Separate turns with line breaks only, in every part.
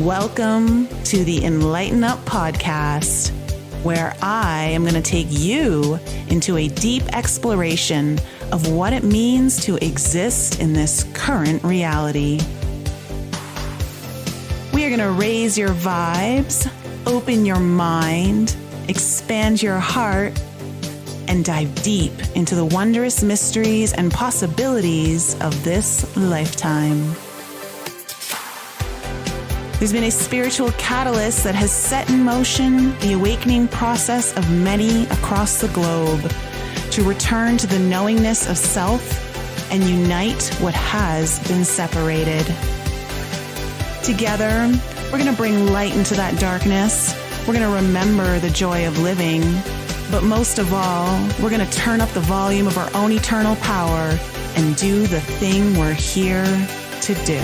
Welcome to the Enlighten Up podcast, where I am going to take you into a deep exploration of what it means to exist in this current reality. We are going to raise your vibes, open your mind, expand your heart, and dive deep into the wondrous mysteries and possibilities of this lifetime. There's been a spiritual catalyst that has set in motion the awakening process of many across the globe to return to the knowingness of self and unite what has been separated. Together, we're going to bring light into that darkness. We're going to remember the joy of living. But most of all, we're going to turn up the volume of our own eternal power and do the thing we're here to do.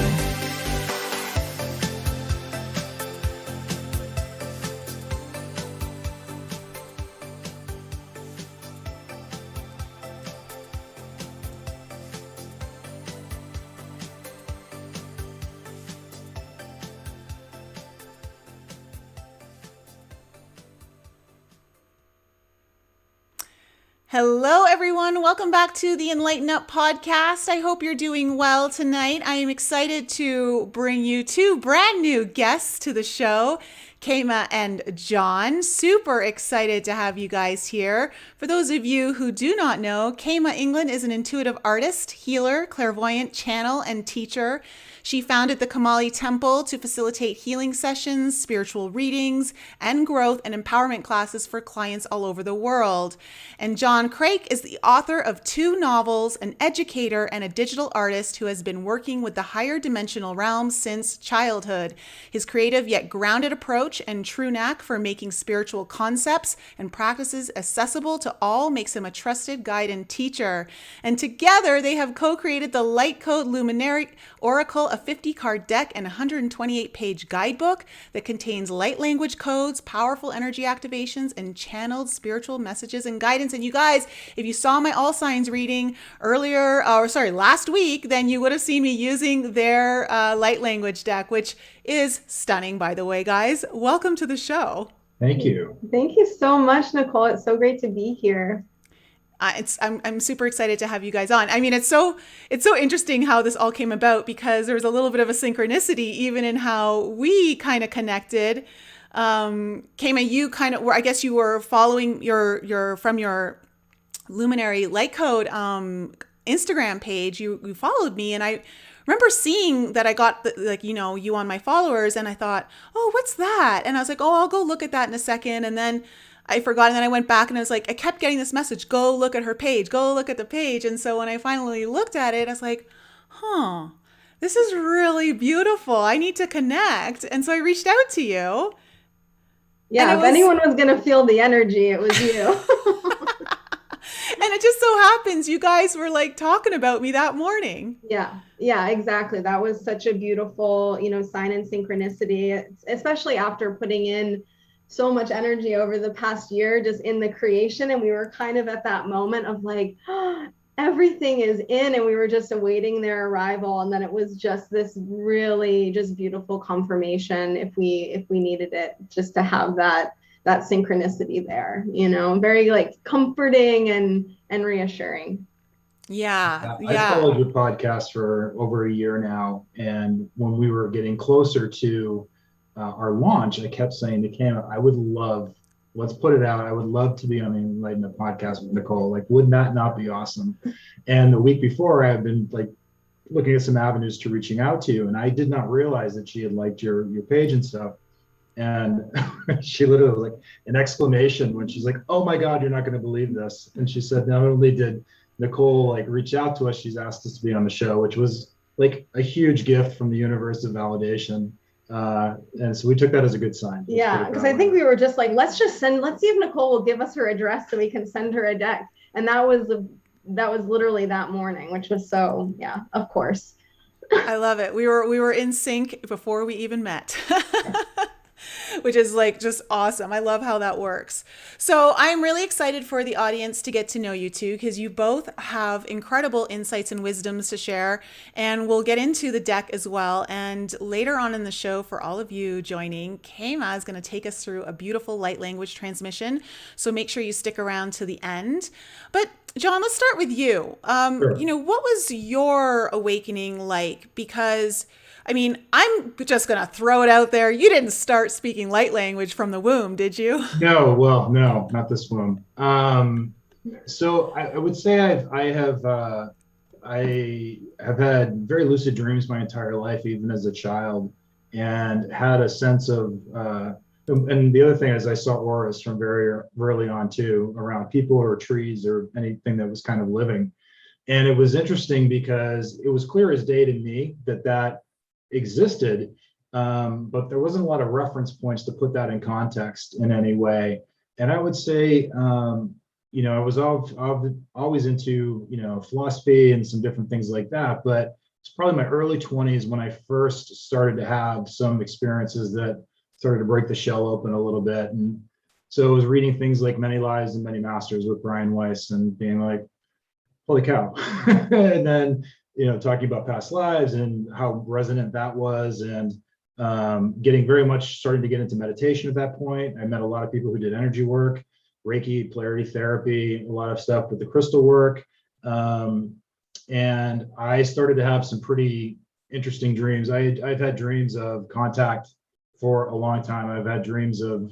Hello, everyone. Welcome back to the Enlighten Up podcast. I hope you're doing well tonight. I am excited to bring you two brand new guests to the show, Kayma and John. Super excited to have you guys here. For those of you who do not know, Kayma Englund is an intuitive artist, healer, clairvoyant, channel, and teacher. She founded the Kamali Temple to facilitate healing sessions, spiritual readings, and growth and empowerment classes for clients all over the world. And John Kreick is the author of 2 novels, an educator, and a digital artist who has been working with the higher dimensional realms since childhood. His creative yet grounded approach and true knack for making spiritual concepts and practices accessible to all makes him a trusted guide and teacher. And together they have co-created the Light Code Luminary Oracle, a 50-card deck and 128-page guidebook that contains light language codes, powerful energy activations, and channeled spiritual messages and guidance. And you guys, if you saw my All Signs reading last week, then you would have seen me using their light language deck, which is stunning, by the way, guys. Welcome to the show.
Thank you.
Thank you so much, Nicole. It's so great to be here.
I'm super excited to have you guys on. I mean, it's so interesting how this all came about, because there was a little bit of a synchronicity even in how we kind of connected. Kaima, you kind of were, I guess you were following from your Luminary Light Code Instagram page. You followed me, and I remember seeing that I got you on my followers, and I thought, oh, what's that? And I was like, oh, I'll go look at that in a second, and then I forgot, and then I went back and I was like, I kept getting this message, go look at her page, go look at the page. And so when I finally looked at it, I was like, this is really beautiful. I need to connect. And so I reached out to you.
Yeah, if anyone was going to feel the energy, it was you.
And it just so happens you guys were like talking about me that morning.
Yeah, exactly. That was such a beautiful, sign and synchronicity, especially after putting in so much energy over the past year just in the creation. And we were kind of at that moment of like, everything is in, and we were just awaiting their arrival. And then it was just this really just beautiful confirmation if we needed it, just to have that synchronicity there, very like comforting and reassuring.
Yeah.
I followed your podcast for over a year now. And when we were getting closer to our launch, I kept saying to Kaima, let's put it out. I would love to be on the Enlighten Up podcast with Nicole. Like, would that not be awesome? And the week before, I had been like looking at some avenues to reaching out to you, and I did not realize that she had liked your page and stuff. And she literally was like an exclamation when she's like, oh my God, you're not going to believe this. And she said, not only did Nicole like reach out to us, she's asked us to be on the show, which was like a huge gift from the universe of validation. And so we took that as a good sign.
Yeah, because I think we were just like, let's see if Nicole will give us her address so we can send her a deck. And that was literally that morning, which was so, yeah, of course.
I love it. We were in sync before we even met. which is like just awesome. I love how that works. So I'm really excited for the audience to get to know you two, because you both have incredible insights and wisdoms to share. And we'll get into the deck as well. And later on in the show, for all of you joining, Kayma is going to take us through a beautiful light language transmission. So make sure you stick around to the end. But John, let's start with you.
Sure.
What was your awakening like? Because I mean, I'm just going to throw it out there. You didn't start speaking light language from the womb, did you?
No, well, no, not this womb. So I would say I have had very lucid dreams my entire life, even as a child, and had a sense of, and the other thing is I saw auras from very early on too, around people or trees or anything that was kind of living. And it was interesting because it was clear as day to me that existed, but there wasn't a lot of reference points to put that in context in any way. And I would say, I was always into, philosophy and some different things like that, but it's probably my early 20s when I first started to have some experiences that started to break the shell open a little bit. And so I was reading things like Many Lives and Many Masters with Brian Weiss and being like, holy cow. And then, talking about past lives and how resonant that was, and getting very much starting to get into meditation at that point. I met a lot of people who did energy work, Reiki, polarity therapy, a lot of stuff with the crystal work. And I started to have some pretty interesting dreams. I've had dreams of contact for a long time. I've had dreams of,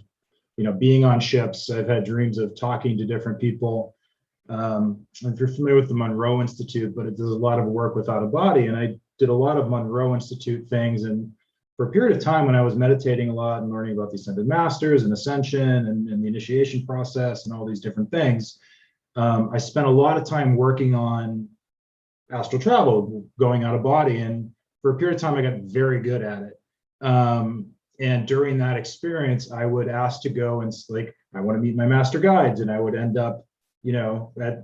being on ships. I've had dreams of talking to different people. If you're familiar with the Monroe Institute, but it does a lot of work without a body. And I did a lot of Monroe Institute things. And for a period of time when I was meditating a lot and learning about the ascended masters and ascension and the initiation process and all these different things, I spent a lot of time working on astral travel, going out of body. And for a period of time, I got very good at it. And during that experience, I would ask to go and I want to meet my master guides. And I would end up, I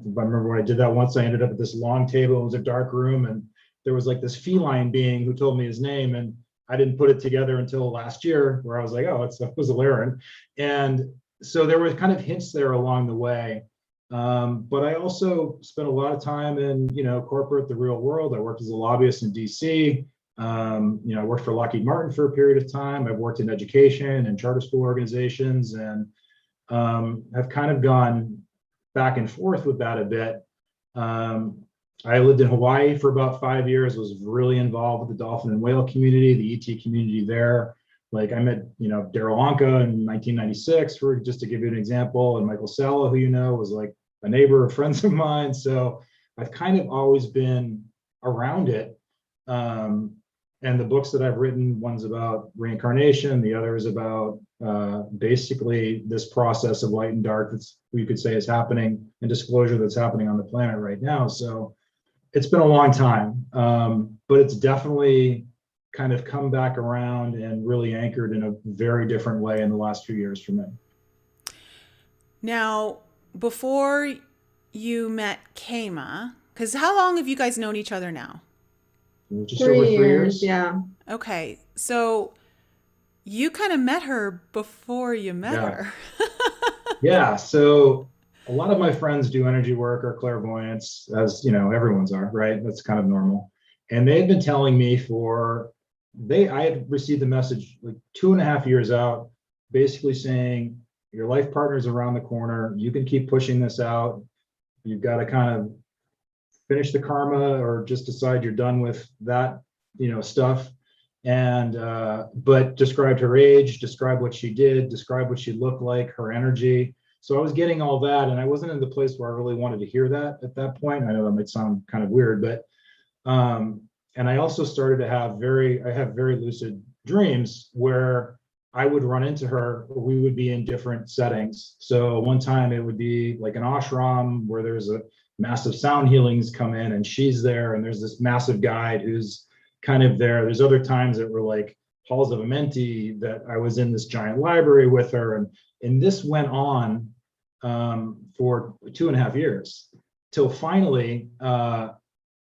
remember when I did that once, I ended up at this long table. It was a dark room, and there was like this feline being who told me his name. And I didn't put it together until last year, where I was like, oh, it was a Laren. And so there were kind of hints there along the way. But I also spent a lot of time in, corporate, the real world. I worked as a lobbyist in DC. I worked for Lockheed Martin for a period of time. I've worked in education and charter school organizations, and have kind of gone back and forth with that a bit. I lived in Hawaii for about 5 years, was really involved with the dolphin and whale community, the ET community there. Like I met, Daryl Anka in 1996, just to give you an example, and Michael Sala, who was like a neighbor, friends of mine. So I've kind of always been around it. And the books that I've written, one's about reincarnation, the other is about basically this process of light and dark that's, you could say, is happening, and disclosure that's happening on the planet right now. So it's been a long time, but it's definitely kind of come back around and really anchored in a very different way in the last few years for me.
Now, before you met Kaima, because how long have you guys known each other now?
Just over 3 years.
Yeah.
Okay. So you kind of met her before you met her.
Yeah. So a lot of my friends do energy work or clairvoyance, as everyone's are, right? That's kind of normal. And they've been telling me I had received a message like 2.5 years out, basically saying, your life partner's around the corner. You can keep pushing this out. You've got to kind of finish the karma, or just decide you're done with that, stuff. And, but described her age, described what she did, described what she looked like, her energy. So I was getting all that, and I wasn't in the place where I really wanted to hear that at that point. I know that might sound kind of weird, but, and I also started to have very lucid dreams where I would run into her, or we would be in different settings. So one time it would be like an ashram where there's a massive sound healings come in, and she's there, and there's this massive guide who's kind of there. There's other times that were like halls of Amenti, that I was in this giant library with her, and this went on for 2.5 years, till finally I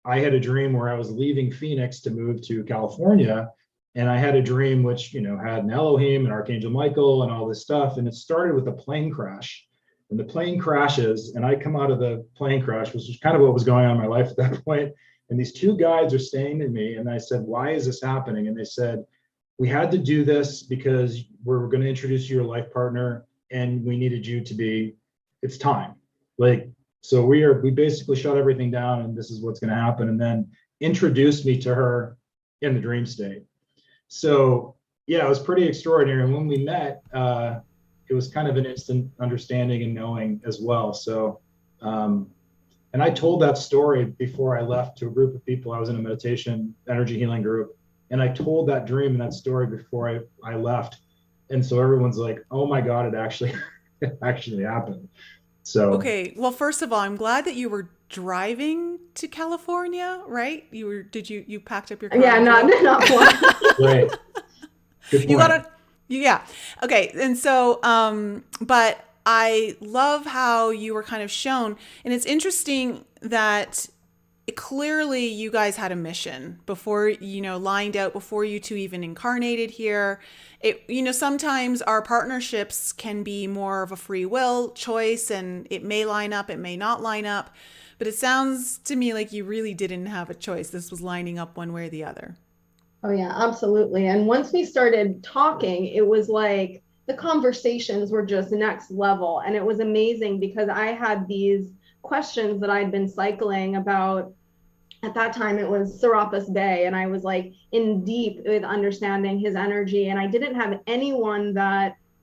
had a dream where I was leaving Phoenix to move to California, And I had a dream which, had an Elohim and Archangel Michael and all this stuff. And it started with a plane crash. And the plane crashes, and I come out of the plane crash, which is kind of what was going on in my life at that point. And these two guides are staying to me. And I said, why is this happening? And they said, we had to do this because we're going to introduce you your life partner, and we needed you to be, it's time. So we basically shut everything down, and this is what's going to happen. And then introduced me to her in the dream state. So yeah, it was pretty extraordinary. And when we met, it was kind of an instant understanding and knowing as well. So, and I told that story before I left to a group of people. I was in a meditation energy healing group, and I told that dream and that story before I left. And so everyone's like, oh my God, it actually happened. So,
okay. Well, first of all, I'm glad that you were driving to California, right? You packed up your car?
Yeah, not one.
Right. Good point.
You gotta, yeah. Okay. And so, but I love how you were kind of shown, and it's interesting that clearly you guys had a mission before, lined out before you two even incarnated here. Sometimes our partnerships can be more of a free will choice, and it may line up, it may not line up, but it sounds to me like you really didn't have a choice. This was lining up one way or the other.
Oh yeah, absolutely. And once we started talking, it was like the conversations were just next level. And it was amazing because I had these questions that I'd been cycling about. At that time, it was Serapis Bey, and I was like in deep with understanding his energy. And I didn't have anyone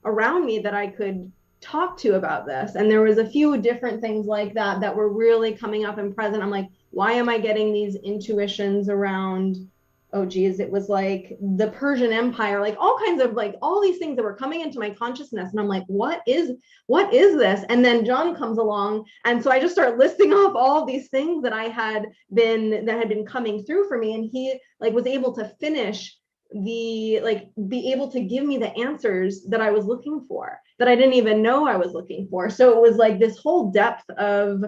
around me that I could talk to about this. And there was a few different things like that were really coming up and present. I'm like, why am I getting these intuitions around, oh geez, it was like the Persian Empire, like all kinds of like all these things that were coming into my consciousness. And I'm like, what is this? And then John comes along. And so I just start listing off all these things that had been coming through for me. And he like was able to finish be able to give me the answers that I was looking for, that I didn't even know I was looking for. So it was like this whole depth of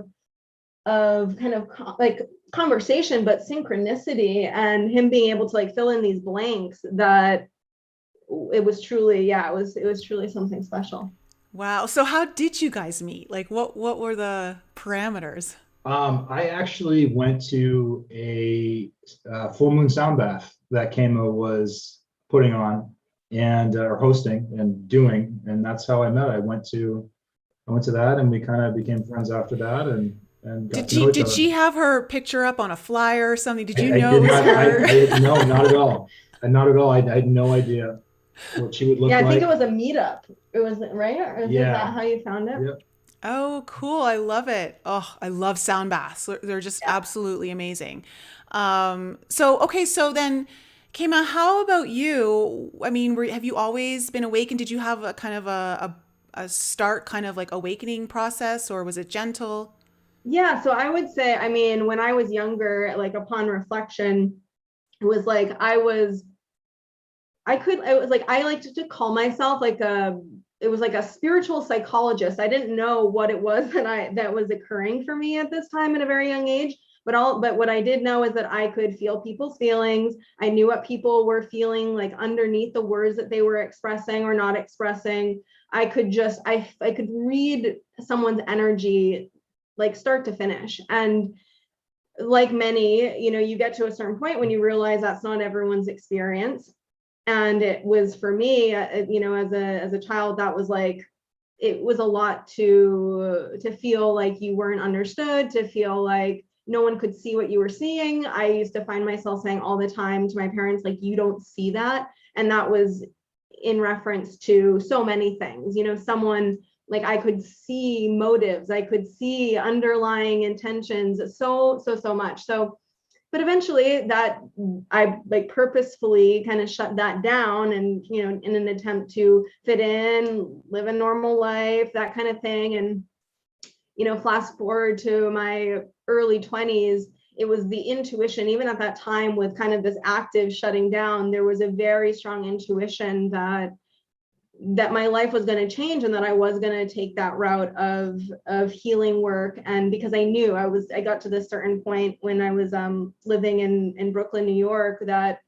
kind of like conversation, but synchronicity, and him being able to like fill in these blanks, that it was truly, it was truly something special.
Wow. So how did you guys meet? Like what were the parameters?
I actually went to a full moon sound bath that Kayma was putting on and or hosting and doing, and that's how I met. I went to that, and we kind of became friends after that, and got to know each other.
Did she have her picture up on a flyer or something? Did you
I
know
did
it was
not,
her?
no, not at all. Not at all. I had no idea what she would look like.
Yeah, I think it was a meetup. It was, right? Or is that how you found it?
Yep.
Oh, cool. I love it. Oh, I love sound baths. They're just absolutely amazing. So then, Kaima, how about you? I mean, have you always been awakened? Did you have a kind of a start kind of like awakening process, or was it gentle?
Yeah, so I would say, I mean, when I was younger, like upon reflection, it was like I liked to call myself it was like a spiritual psychologist. I didn't know what it was that was occurring for me at this time at a very young age. But what I did know is that I could feel people's feelings. I knew what people were feeling like underneath the words that they were expressing or not expressing. I could read someone's energy like start to finish. And like many, you get to a certain point when you realize that's not everyone's experience. And it was for me, as a child, that was like, it was a lot to feel like you weren't understood, to feel like no one could see what you were seeing. I used to find myself saying all the time to my parents, like, you don't see that. And that was in reference to so many things, someone like I could see motives, I could see underlying intentions, so much. So, but eventually that I like purposefully kind of shut that down, and, in an attempt to fit in, live a normal life, that kind of thing. And, fast forward to my early 20s, it was the intuition, even at that time with kind of this active shutting down, there was a very strong intuition that my life was going to change, and that I was going to take that route of healing work. And because I knew I got to this certain point when I was living in Brooklyn, New York, that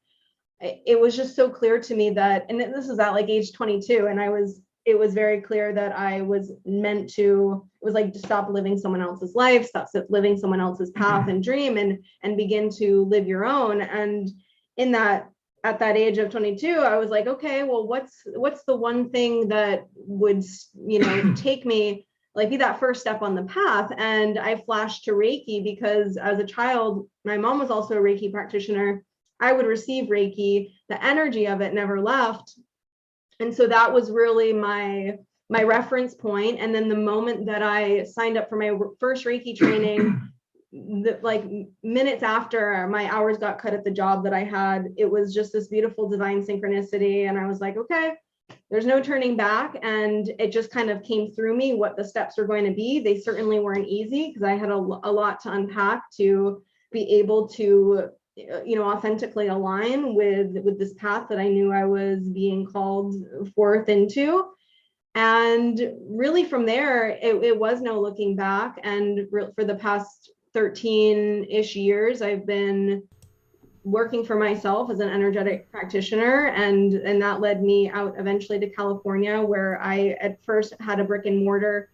it was just so clear to me that, and this is at like age 22, and it was very clear that I was meant to, it was like to stop living someone else's life, stop living someone else's path and dream, and begin to live your own. And in that, at that age of 22, I was like, okay, well, what's the one thing that would, you know, take me, like, be that first step on the path? And I flashed to Reiki, because as a child, my mom was also a Reiki practitioner. I would receive Reiki, the energy of it never left. And so that was really my reference point. And then the moment that I signed up for my first Reiki training, like minutes after my hours got cut at the job that I had, it was just this beautiful divine synchronicity. And I was like, okay, there's no turning back. And it just kind of came through me what the steps were going to be. They certainly weren't easy, because I had a lot to unpack to be able to, you know, authentically align with this path that I knew I was being called forth into. And really from there, it was no looking back. And for the past 13-ish years, I've been working for myself as an energetic practitioner, and that led me out eventually to California, where I at first had a brick and mortar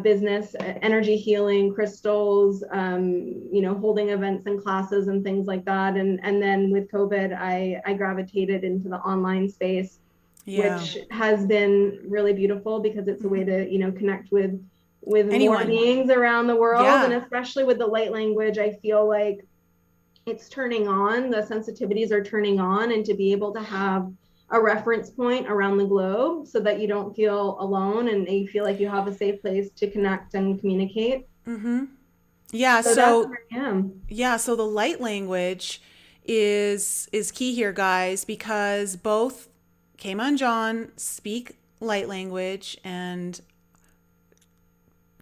business, energy healing, crystals, you know, holding events and classes and things like that. And then with COVID, I gravitated into the online space, which has been really beautiful, because it's a way to, you know, connect with more beings around the world. And especially with the light language, I feel like it's turning on, the sensitivities are turning on, and to be able to have a reference point around the globe so that you don't feel alone and you feel like you have a safe place to connect and communicate.
Yeah. So
that's where I am.
Yeah. So the light language is key here, guys, because both Kayma and John speak light language and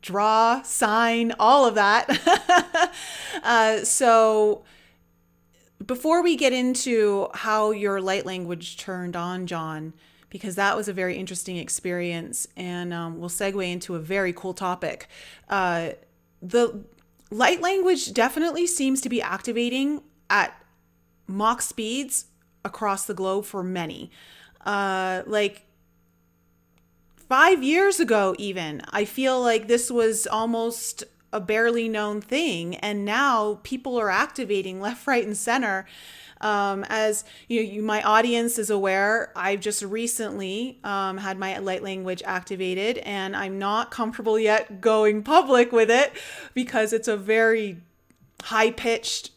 draw, sign, all of that. So before we get into how your light language turned on, John, because that was a very interesting experience, and we'll segue into a very cool topic. The light language definitely seems to be activating at Mach speeds across the globe for many. Like 5 years ago, even, I feel like this was almost a barely known thing, and now people are activating left, right, and center. As you, my audience is aware, I've just recently had my light language activated, and I'm not comfortable yet going public with it because it's a very high-pitched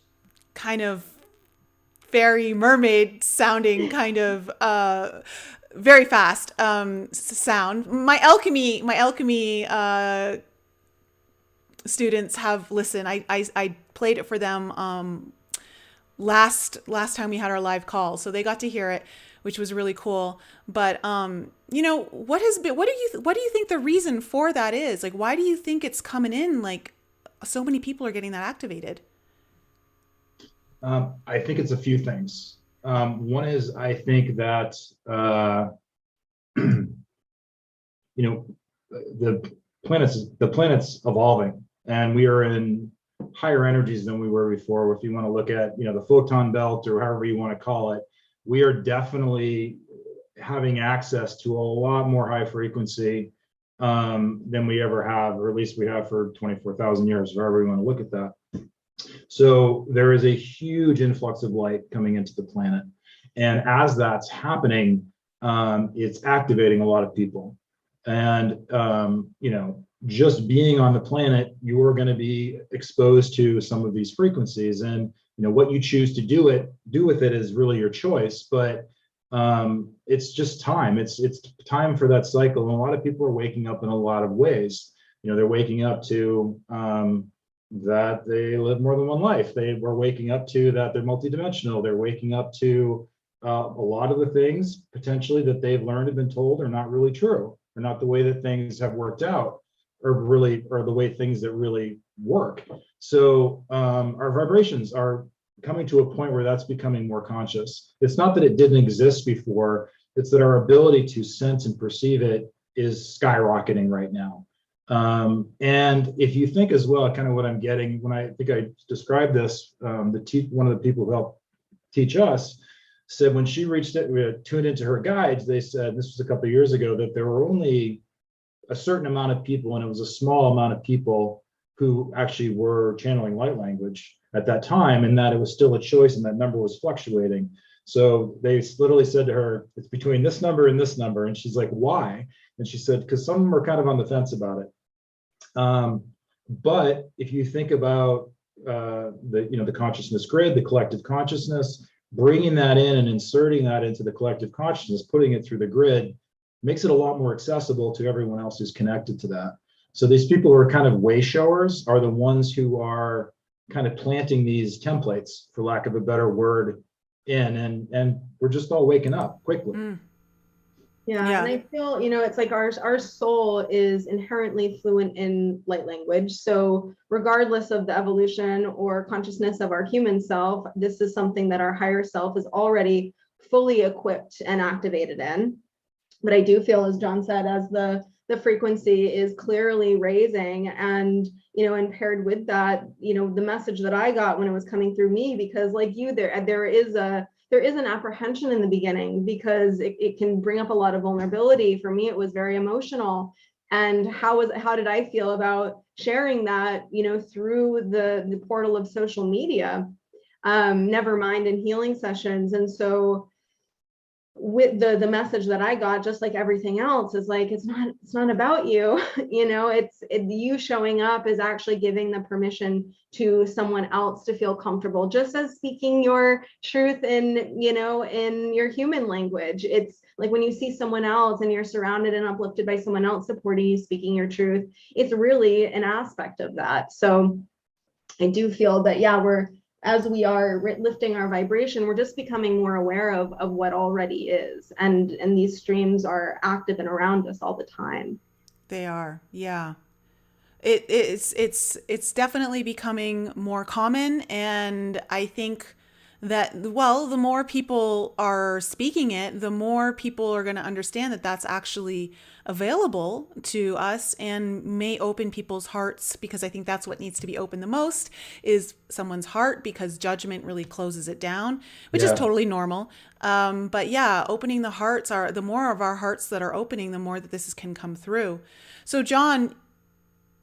kind of fairy mermaid sounding kind of very fast sound. My alchemy students have listened. I played it for them last time we had our live call, so they got to hear it, which was really cool. But you know, what do you think the reason for that is? Like, why do you think it's coming in? Like, so many people are getting that activated.
I think it's a few things. One is, I think that you know, the planet's evolving, and we are in higher energies than we were before. If you want to look at, you know, the photon belt, or however you want to call it, we are definitely having access to a lot more high frequency than we ever have, or at least we have for 24,000 years, however you want to look at that. So there is a huge influx of light coming into the planet, and as that's happening, it's activating a lot of people. And you know, just being on the planet, you're going to be exposed to some of these frequencies, and you know, what you choose to do with it is really your choice. But it's just time. It's time for that cycle, and a lot of people are waking up in a lot of ways. You know, they're waking up to that they live more than one life. They were waking up to that they're multidimensional. They're waking up to a lot of the things potentially that they've learned and been told are not really true, or not the way that things have worked out, or the way things that really work. So our vibrations are coming to a point where that's becoming more conscious. It's not that it didn't exist before, it's that our ability to sense and perceive it is skyrocketing right now. And if you think as well, kind of what I'm getting when I think I described this, one of the people who helped teach us said when she tuned into her guides, they said, this was a couple of years ago, that there were only a certain amount of people, and it was a small amount of people who actually were channeling light language at that time, and that it was still a choice and that number was fluctuating. So they literally said to her, it's between this number and this number. And she's like, why? And she said, because some of them are kind of on the fence about it. But if you think about the consciousness grid, the collective consciousness, bringing that in and inserting that into the collective consciousness, putting it through the grid, makes it a lot more accessible to everyone else who's connected to that. So these people who are kind of way showers are the ones who are kind of planting these templates, for lack of a better word, in, and we're just all waking up quickly.
Yeah, and I feel, it's like our soul is inherently fluent in light language. So regardless of the evolution or consciousness of our human self, this is something that our higher self is already fully equipped and activated in. But I do feel, as John said, as the frequency is clearly raising, and and paired with that, the message that I got when it was coming through me, because like you, there is an apprehension in the beginning, because it can bring up a lot of vulnerability. For me, it was very emotional. And how did I feel about sharing that, through the portal of social media, never mind in healing sessions. And so with the message that I got, just like everything else, is like, it's not about you. You showing up is actually giving the permission to someone else to feel comfortable, just as speaking your truth in your human language. It's like when you see someone else and you're surrounded and uplifted by someone else supporting you, speaking your truth, it's really an aspect of that. So I do feel that, as we are lifting our vibration, we're just becoming more aware of what already is. And these streams are active and around us all the time.
They are. Yeah. It's definitely becoming more common. And I think that, the more people are speaking it, the more people are going to understand that that's actually available to us, and may open people's hearts, because I think that's what needs to be open the most, is someone's heart, because judgment really closes it down, which is totally normal. But opening the hearts, the more of our hearts that are opening, the more that this can come through. So John,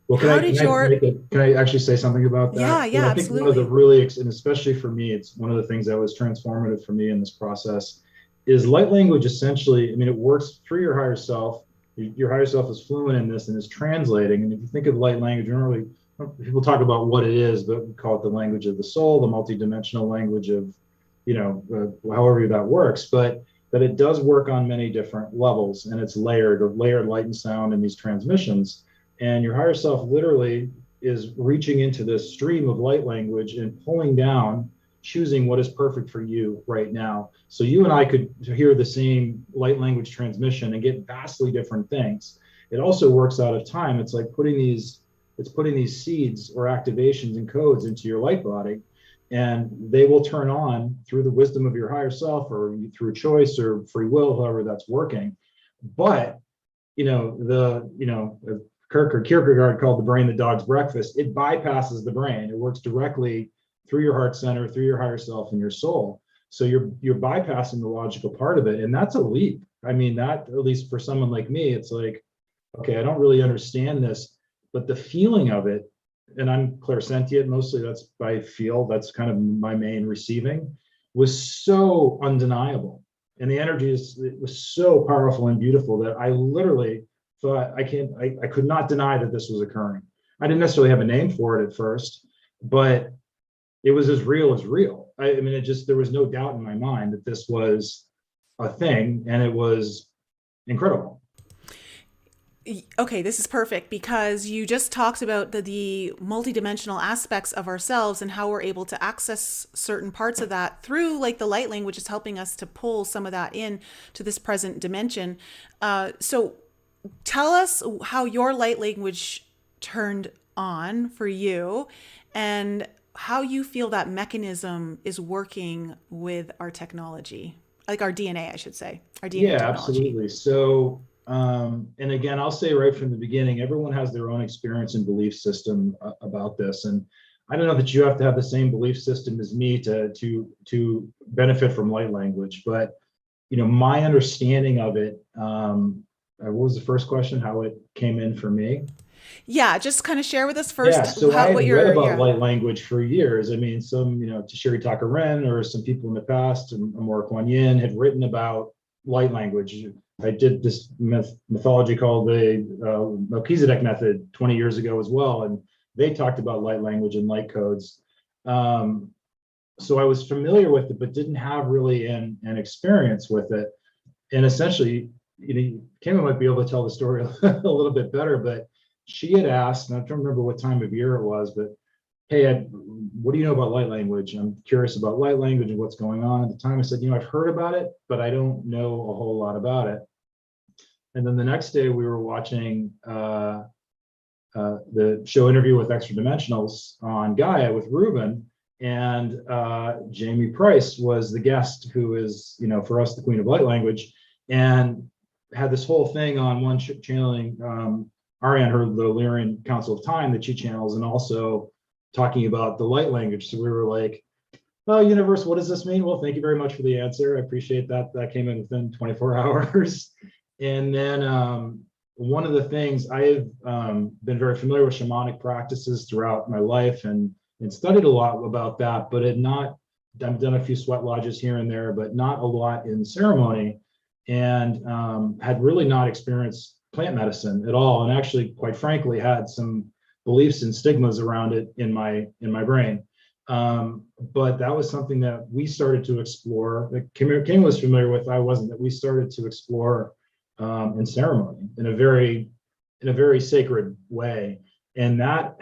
well, can I actually say something about that?
Yeah,
I think
absolutely.
one of the really, and especially for me, it's one of the things that was transformative for me in this process, is light language. Essentially, it works through your higher self. Your higher self is fluent in this and is translating. And if you think of light language, generally people talk about what it is, but we call it the language of the soul, the multidimensional language of, however that works. But that it does work on many different levels, and it's layered light and sound in these transmissions. And your higher self literally is reaching into this stream of light language and pulling down, choosing what is perfect for you right now. So you and I could hear the same light language transmission and get vastly different things. It also works out of time. It's like putting these seeds or activations and codes into your light body, and they will turn on through the wisdom of your higher self, or through choice or free will, however that's working. But Kierkegaard called the brain the dog's breakfast. It bypasses the brain. It works directly through your heart center, through your higher self and your soul. So you're bypassing the logical part of it. And that's a leap. That, at least for someone like me, it's like, okay, I don't really understand this, but the feeling of it, and I'm clairsentient, mostly that's by feel, that's kind of my main receiving, was so undeniable. And the energy it was so powerful and beautiful that I literally thought, I could not deny that this was occurring. I didn't necessarily have a name for it at first, but it was as real as real. There was no doubt in my mind that this was a thing, and it was incredible.
Okay, this is perfect, because you just talked about the multidimensional aspects of ourselves and how we're able to access certain parts of that through, like, the light language is helping us to pull some of that in to this present dimension. So tell us how your light language turned on for you, and how you feel that mechanism is working with our technology, like our DNA, I should say, our DNA technology.
Absolutely. So, and again, I'll say right from the beginning, everyone has their own experience and belief system about this. And I don't know that you have to have the same belief system as me to benefit from light language, but my understanding of it. What was the first question? How it came in for me?
Yeah, just kind of share with us
Yeah,
first
so I
how what
had read
your
about
yeah.
light language for years. I mean, some, Tashiri Taka-Ren or some people in the past, and Amor Kuan Yin had written about light language. I did this mythology called the Melchizedek method 20 years ago as well, and they talked about light language and light codes. So I was familiar with it, but didn't have really an experience with it. And essentially, Kayma might be able to tell the story a little bit better, but she had asked, and I don't remember what time of year it was, but hey, Ed, what do you know about light language? I'm curious about light language and what's going on. At the time, I said, I've heard about it, but I don't know a whole lot about it. And then the next day, we were watching the show Interview with Extra Dimensionals on Gaia with Ruben, and Jamie Price was the guest, who is, for us, the queen of light language, and had this whole thing on one channeling Ariane, the Illyrian Council of Time that she channels, and also talking about the light language. So we were like, well, universe, what does this mean? Well, thank you very much for the answer. I appreciate that. That came in within 24 hours. And then one of the things, I have been very familiar with shamanic practices throughout my life and studied a lot about that, but I've done a few sweat lodges here and there, but not a lot in ceremony, and had really not experienced plant medicine at all. And actually, quite frankly, had some beliefs and stigmas around it in my brain. But that was something that we started to explore, that Kim was familiar with, I wasn't, that we started to explore in ceremony in a very sacred way. And that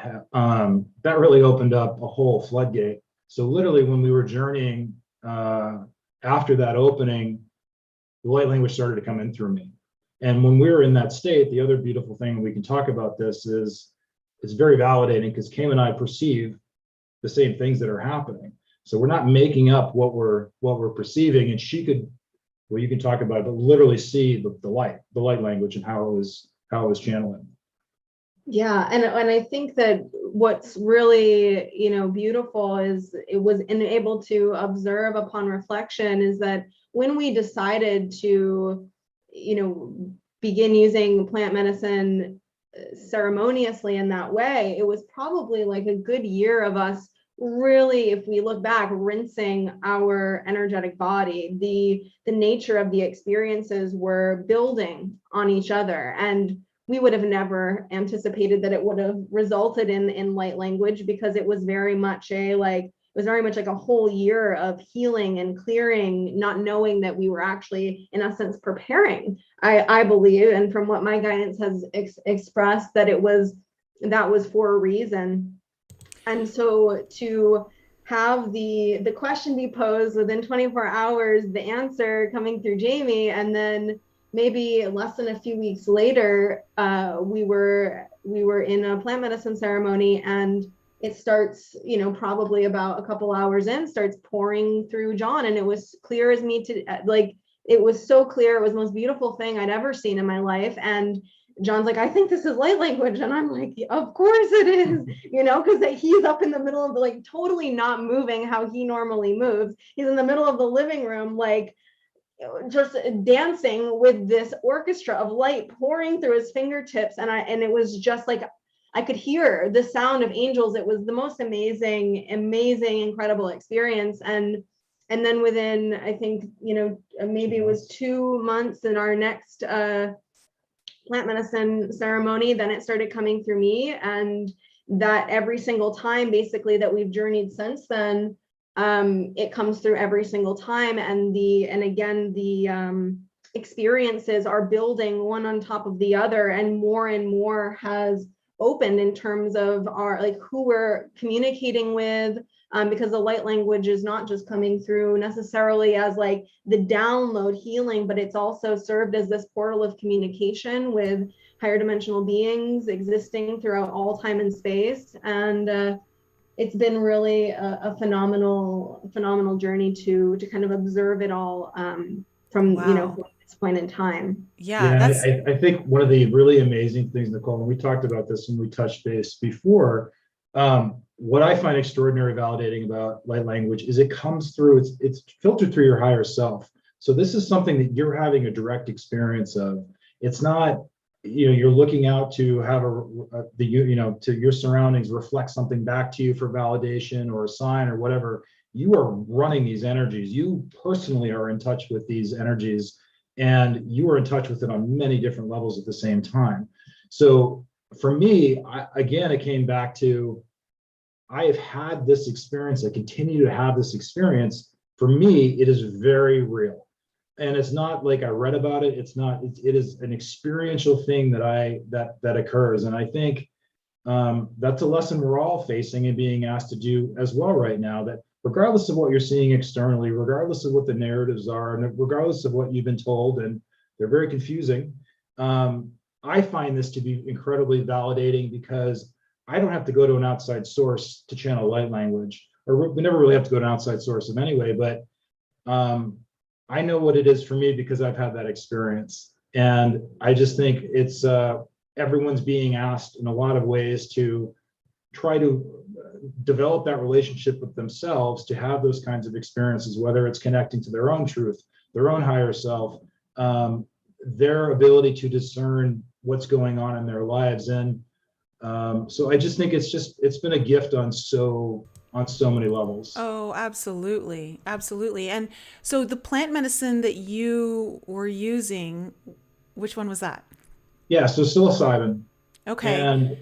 really opened up a whole floodgate. So literally, when we were journeying after that opening, the light language started to come in through me. And when we were in that state, the other beautiful thing, we can talk about this, is it's very validating, because Kim and I perceive the same things that are happening. So we're not making up what we're perceiving. And she could, well, you can talk about it, but literally see the light language and how it was channeling.
Yeah, and I think that what's really, beautiful is it was able to observe upon reflection is that when we decided to, begin using plant medicine ceremoniously in that way, it was probably like a good year of us really, if we look back, rinsing our energetic body. The nature of the experiences were building on each other, and we would have never anticipated that it would have resulted in light language, because it was very much like a whole year of healing and clearing, not knowing that we were actually, in essence, preparing. I believe, and from what my guidance has expressed, that was for a reason. And so to have the question be posed within 24 hours, the answer coming through Jamie, and then maybe less than a few weeks later, we were in a plant medicine ceremony, and it starts, probably about a couple hours in, starts pouring through John, and it was clear as me to it was so clear. It was the most beautiful thing I'd ever seen in my life. And John's like, I think this is light language. And I'm like, of course it is, because he's up in the middle of totally not moving how he normally moves. He's in the middle of the living room, just dancing with this orchestra of light pouring through his fingertips. And it was just like, I could hear the sound of angels. It was the most amazing, incredible experience. And then within, I think, maybe it was 2 months in our next plant medicine ceremony, then it started coming through me. And that every single time, basically, that we've journeyed since then, it comes through every single time. And the experiences are building one on top of the other, and more has opened in terms of our who we're communicating with, because the light language is not just coming through necessarily as the download healing, but it's also served as this portal of communication with higher dimensional beings existing throughout all time and space. And it's been really a phenomenal journey to kind of observe it all from from this point in time.
I think one of the really amazing things, Nicole, and we talked about this when we touched base before, what I find extraordinary validating about light language is it comes through, it's filtered through your higher self. So this is something that you're having a direct experience of. It's not, you're looking out to have to your surroundings reflect something back to you for validation or a sign or whatever. You are running these energies. You personally are in touch with these energies, and you are in touch with it on many different levels at the same time. So for me, it came back to, I have had this experience. I continue to have this experience. For me, it is very real. And it's not like I read about it. It's not, it is an experiential thing that occurs. And I think that's a lesson we're all facing and being asked to do as well right now, that regardless of what you're seeing externally, regardless of what the narratives are, and regardless of what you've been told, and they're very confusing, I find this to be incredibly validating, because I don't have to go to an outside source to channel light language, or we never really have to go to an outside source of anyway, but I know what it is for me because I've had that experience. And I just think it's everyone's being asked in a lot of ways to try to develop that relationship with themselves, to have those kinds of experiences, whether it's connecting to their own truth, their own higher self, their ability to discern what's going on in their lives. And so I just think it's been a gift on so many levels.
Oh, absolutely. Absolutely. And so the plant medicine that you were using, which one was that?
Yeah, so psilocybin.
Okay.
And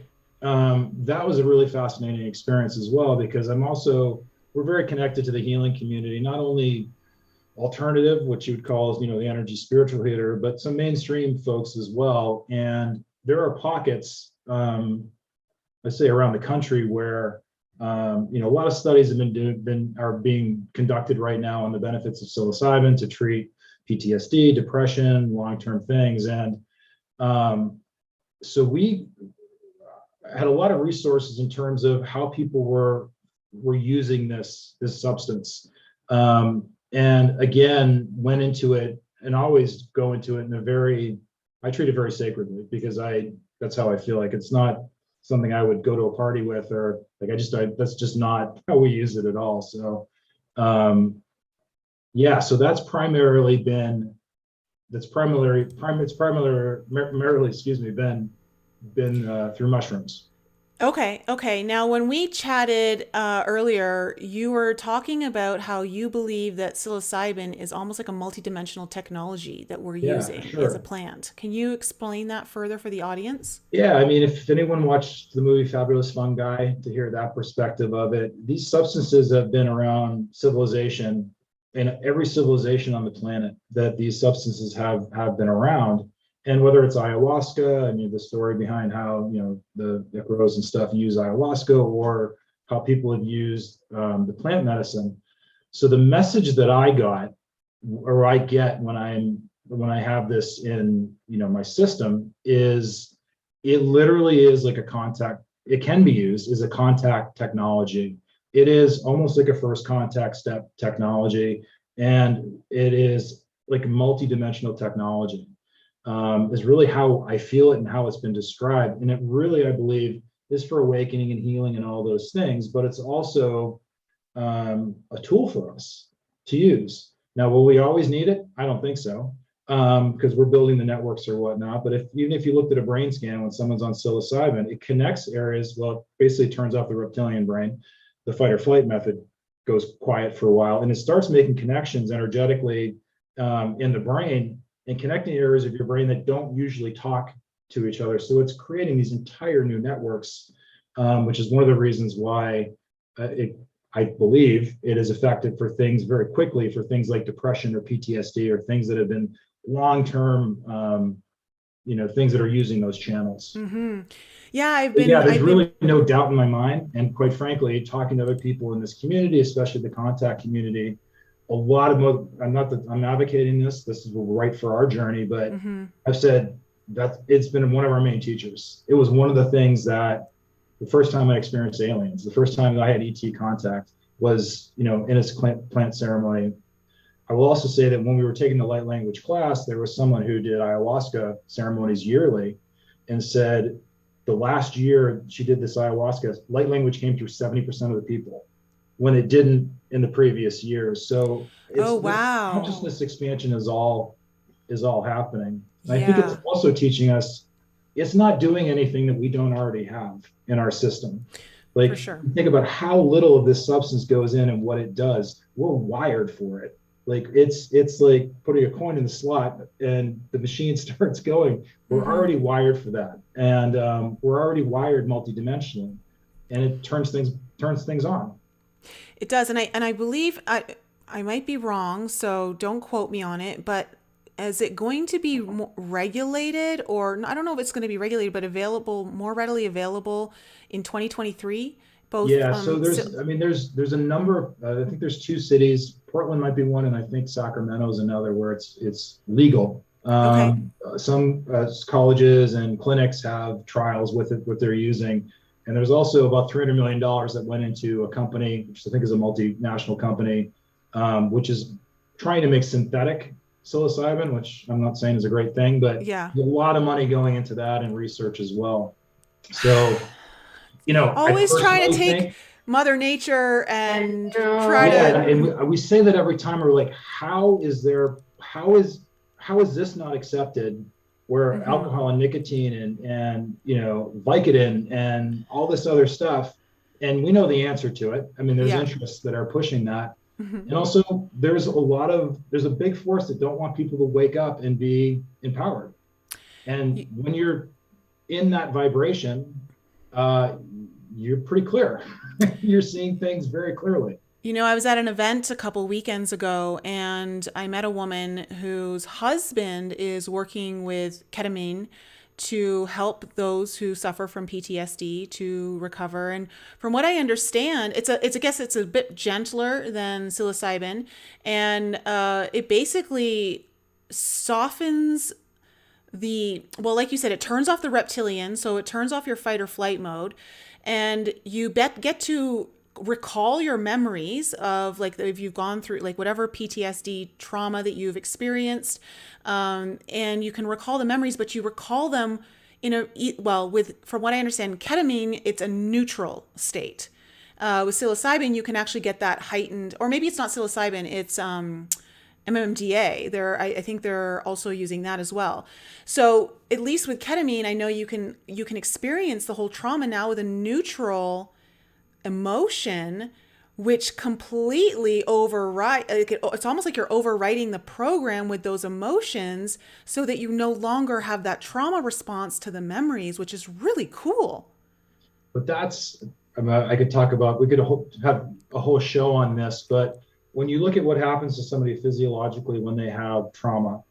that was a really fascinating experience as well, because we're very connected to the healing community, not only alternative, which you would call, the energy spiritual healer, but some mainstream folks as well. And there are pockets, let's say around the country, where a lot of studies are being conducted right now on the benefits of psilocybin to treat PTSD, depression, long-term things. And so we had a lot of resources in terms of how people were using this substance. And again, went into it, and always go into it I treat it very sacredly, because that's how I feel. Like, it's not something I would go to a party with, or like, that's just not how we use it at all. So, so that's primarily been through mushrooms.
Okay. Now, when we chatted earlier, you were talking about how you believe that psilocybin is almost like a multidimensional technology that we're using as a plant. Can you explain that further for the audience?
Yeah, I mean, if anyone watched the movie Fabulous Fungi, to hear that perspective of it, these substances have been around civilization, in every civilization on the planet, that these substances have been around. And whether it's ayahuasca, the story behind how, the Icaros and stuff use ayahuasca, or how people have used the plant medicine. So the message that I got, or I get when I have this in, my system, is it literally is like a contact. It can be used as a contact technology. It is almost like a first contact step technology, and it is like multidimensional technology. Is really how I feel it and how it's been described. And it really, I believe, is for awakening and healing and all those things, but it's also a tool for us to use. Now, will we always need it? I don't think so, because we're building the networks or whatnot. But even if you looked at a brain scan when someone's on psilocybin, it connects areas. Well, it basically turns off the reptilian brain. The fight or flight method goes quiet for a while, and it starts making connections energetically in the brain, and connecting areas of your brain that don't usually talk to each other. So it's creating these entire new networks, which is one of the reasons why I believe it is effective for things very quickly, for things like depression or PTSD, or things that have been long-term, things that are using those channels.
Mm-hmm. Yeah,
there's really no doubt in my mind. And quite frankly, talking to other people in this community, especially the contact community, I'm not advocating this is right for our journey, but I've said that it's been one of our main teachers. It was one of the things that the first time I experienced aliens, the first time that I had ET contact was, in its plant ceremony. I will also say that when we were taking the light language class, there was someone who did ayahuasca ceremonies yearly, and said the last year she did this ayahuasca, light language came through 70% of the people when it didn't in the previous years. So
Oh,
it's this
wow.
consciousness expansion is all happening. And I think it's
Yeah,
also teaching us it's not doing anything that we don't already have in our system.
for
Like
sure.
think about how little of this substance goes in and what it does. We're wired for it. Like it's like putting a coin in the slot and the machine starts going. We're
Hmm.
already wired for that, and we're already wired multidimensionally, and it turns things on.
It does, and I believe I might be wrong, so don't quote me on it, but is it going to be regulated, or I don't know if it's going to be regulated, but available, more readily available in 2023? Both
Yeah, so there's a number of I think there's two cities. Portland might be one, and I think Sacramento is another where it's legal.
Okay.
Some colleges and clinics have trials with it, what they're using, and there's also about $300 million that went into a company, which I think is a multinational company, which is trying to make synthetic psilocybin, which I'm not saying is a great thing, but
Yeah.
a lot of money going into that and research as well. So I
Always trying to
personally
take
think,
Mother Nature
I
and try
yeah,
know.
to.
and we say that every time. We're like, how is this not accepted? Where
Hmm.
alcohol and nicotine and Vicodin and all this other stuff, and we know the answer to it. I mean, there's
Yeah.
interests that are pushing that,
Hmm.
and also there's a big force that don't want people to wake up and be empowered. And when you're in that vibration, uh, you're pretty clear. You're seeing things very clearly.
I was at an event a couple weekends ago and I met a woman whose husband is working with ketamine to help those who suffer from PTSD to recover. And from what I understand, I guess it's a bit gentler than psilocybin, and it basically softens like you said, it turns off the reptilian, so it turns off your fight or flight mode, and you get to recall your memories of, like, if you've gone through like whatever PTSD trauma that you've experienced, and you can recall the memories, but you recall them with, from what I understand, ketamine, it's a neutral state. With psilocybin, you can actually get that heightened, or maybe it's not psilocybin, it's MMDA. I think they're also using that as well. So at least with ketamine, I know you can experience the whole trauma now with a neutral emotion, which completely override. It's almost like you're overwriting the program with those emotions, so that you no longer have that trauma response to the memories, which is really cool.
But I could talk about, we could have a whole show on this, but when you look at what happens to somebody physiologically when they have trauma,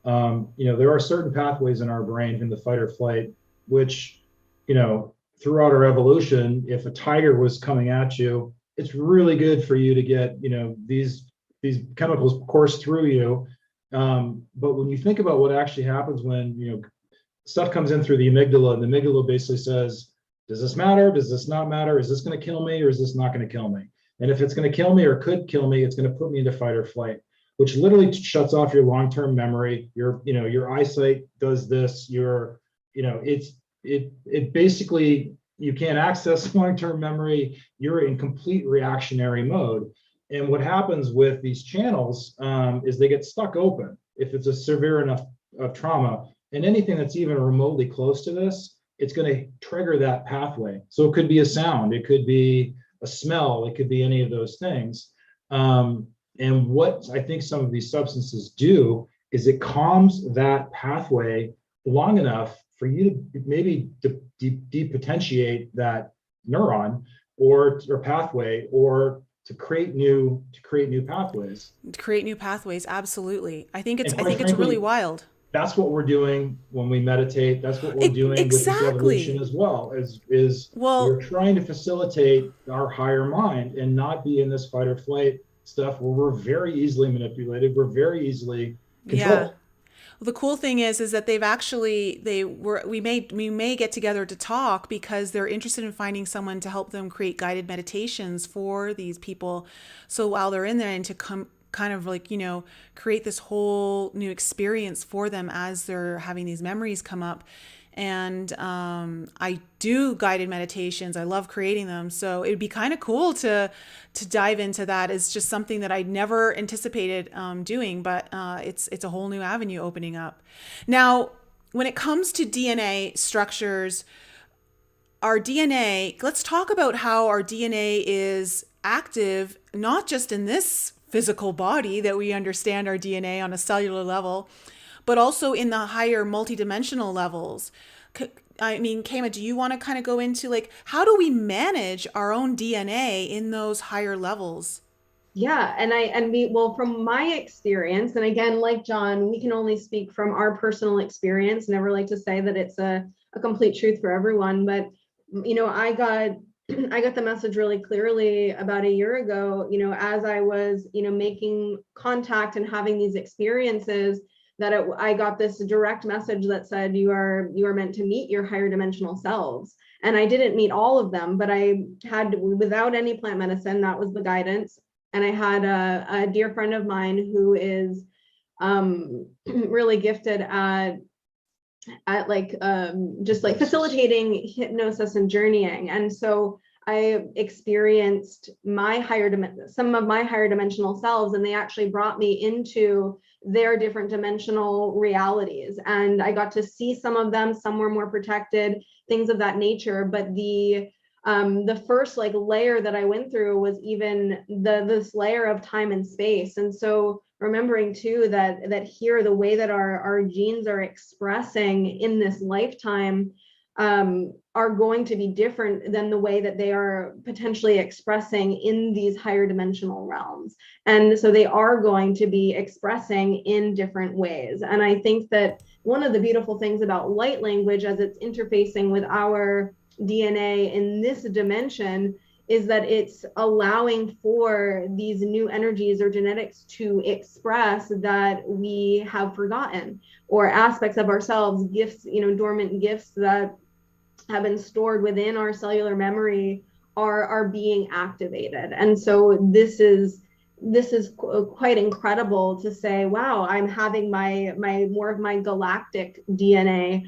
there are certain pathways in our brain in the fight or flight, which, throughout our evolution, if a tiger was coming at you, it's really good for you to get, these chemicals course through you. But when you think about what actually happens when, stuff comes in through the amygdala, and the amygdala basically says, does this matter? Does this not matter? Is this going to kill me, or is this not going to kill me? And if it's going to kill me or could kill me, it's going to put me into fight or flight, which literally shuts off your long-term memory. Your eyesight does this. It basically, you can't access long-term memory. You're in complete reactionary mode. And what happens with these channels is they get stuck open if it's a severe enough trauma. And anything that's even remotely close to this, it's going to trigger that pathway. So it could be a sound, it could be a smell, it could be any of those things. And what I think some of these substances do is it calms that pathway long enough for you to maybe depotentiate that neuron or pathway, or to create new pathways.
To create new pathways, absolutely. I think it's
And
I
quite
think it's really
frankly,
wild.
that's what we're doing when we meditate. That's what we're doing with this evolution
Exactly.
as well, is we're
Well,
trying to facilitate our higher mind and not be in this fight or flight stuff where we're very easily manipulated, we're very easily
yeah.
controlled.
Well, the cool thing is that we may get together to talk, because they're interested in finding someone to help them create guided meditations for these people. So while they're in there, and to come kind of like, create this whole new experience for them as they're having these memories come up. And I do guided meditations. I love creating them. So it'd be kind of cool to dive into that. It's just something that I never anticipated doing, but it's a whole new avenue opening up. Now, when it comes to DNA structures, our DNA, let's talk about how our DNA is active, not just in this physical body that we understand our DNA on a cellular level, but also in the higher multidimensional levels. I mean, Kayma, do you want to kind of go into like, how do we manage our own DNA in those higher levels?
Yeah, well, from my experience, and again, like John, we can only speak from our personal experience. Never like to say that it's a complete truth for everyone, but I got the message really clearly about a year ago, as I was, making contact and having these experiences, that I got this direct message that said, you are meant to meet your higher dimensional selves. And I didn't meet all of them, but I had, without any plant medicine, that was the guidance. And I had a dear friend of mine who is really gifted at just like facilitating hypnosis and journeying. And so I experienced some of my higher dimensional selves, and they actually brought me into their different dimensional realities. And I got to see some of them. Some were more protected, things of that nature. But the first layer that I went through was even this layer of time and space. And so remembering too that here, the way that our genes are expressing in this lifetime are going to be different than the way that they are potentially expressing in these higher dimensional realms. And so they are going to be expressing in different ways. And I think that one of the beautiful things about light language, as it's interfacing with our DNA in this dimension, is that it's allowing for these new energies or genetics to express that we have forgotten, or aspects of ourselves, gifts, dormant gifts that have been stored within our cellular memory are being activated. And so this is quite incredible to say, wow, I'm having my more of my galactic DNA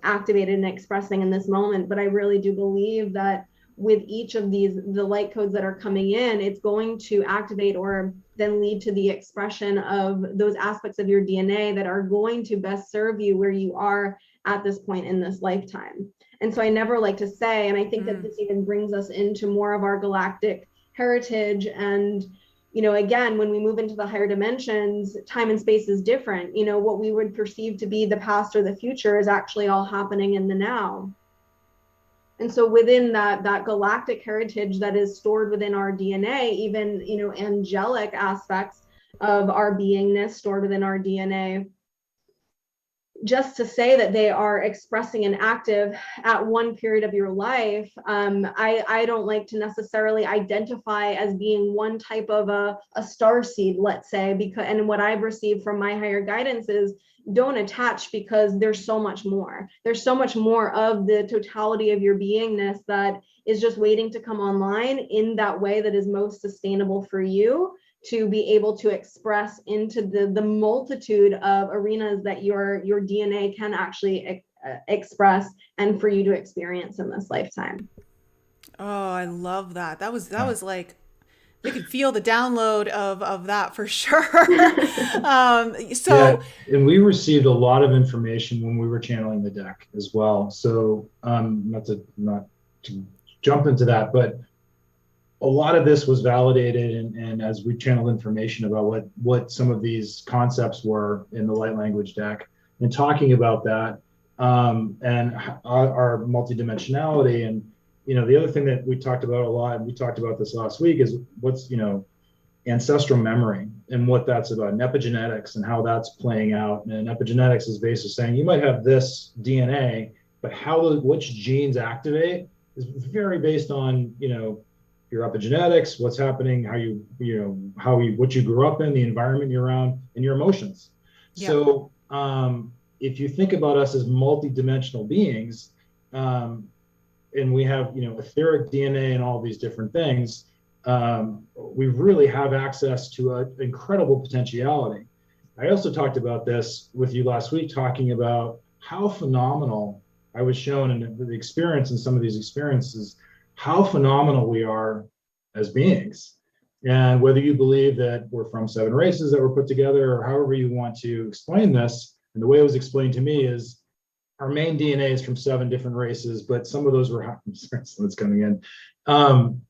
activated and expressing in this moment. But I really do believe that with each of the light codes that are coming in, it's going to activate or then lead to the expression of those aspects of your DNA that are going to best serve you where you are at this point in this lifetime. And so I never like to say, and I think that this even brings us into more of our galactic heritage. And again, when we move into the higher dimensions, time and space is different. What we would perceive to be the past or the future is actually all happening in the now. And so within that galactic heritage that is stored within our DNA, even, angelic aspects of our beingness stored within our DNA, just to say that they are expressing and active at one period of your life, I don't like to necessarily identify as being one type of a star seed, let's say, and what I've received from my higher guidance is, don't attach, because there's so much more. There's so much more of the totality of your beingness that is just waiting to come online in that way that is most sustainable for you, to be able to express into the multitude of arenas that your DNA can actually express, and for you to experience in this lifetime.
Oh, I love that. That was like, you could feel the download of that for sure.
Yeah, and we received a lot of information when we were channeling the deck as well. So not to jump into that, but a lot of this was validated, and as we channeled information about what some of these concepts were in the light language deck, and talking about that, and our multidimensionality. And the other thing that we talked about a lot, and we talked about this last week, is what's ancestral memory and what that's about, and epigenetics and how that's playing out. And epigenetics is basically saying you might have this DNA, but which genes activate is very based on your epigenetics, what's happening, what you grew up in, the environment you're around, and your emotions. Yeah. So if you think about us as multidimensional beings, and we have etheric DNA and all these different things, we really have access to an incredible potentiality. I also talked about this with you last week, talking about how phenomenal. I was shown in the experience, in some of these experiences, how phenomenal we are as beings. And whether you believe that we're from 7 races that were put together, or however you want to explain this, and the way it was explained to me is our main DNA is from 7 different races, but some of those were someone's coming in, some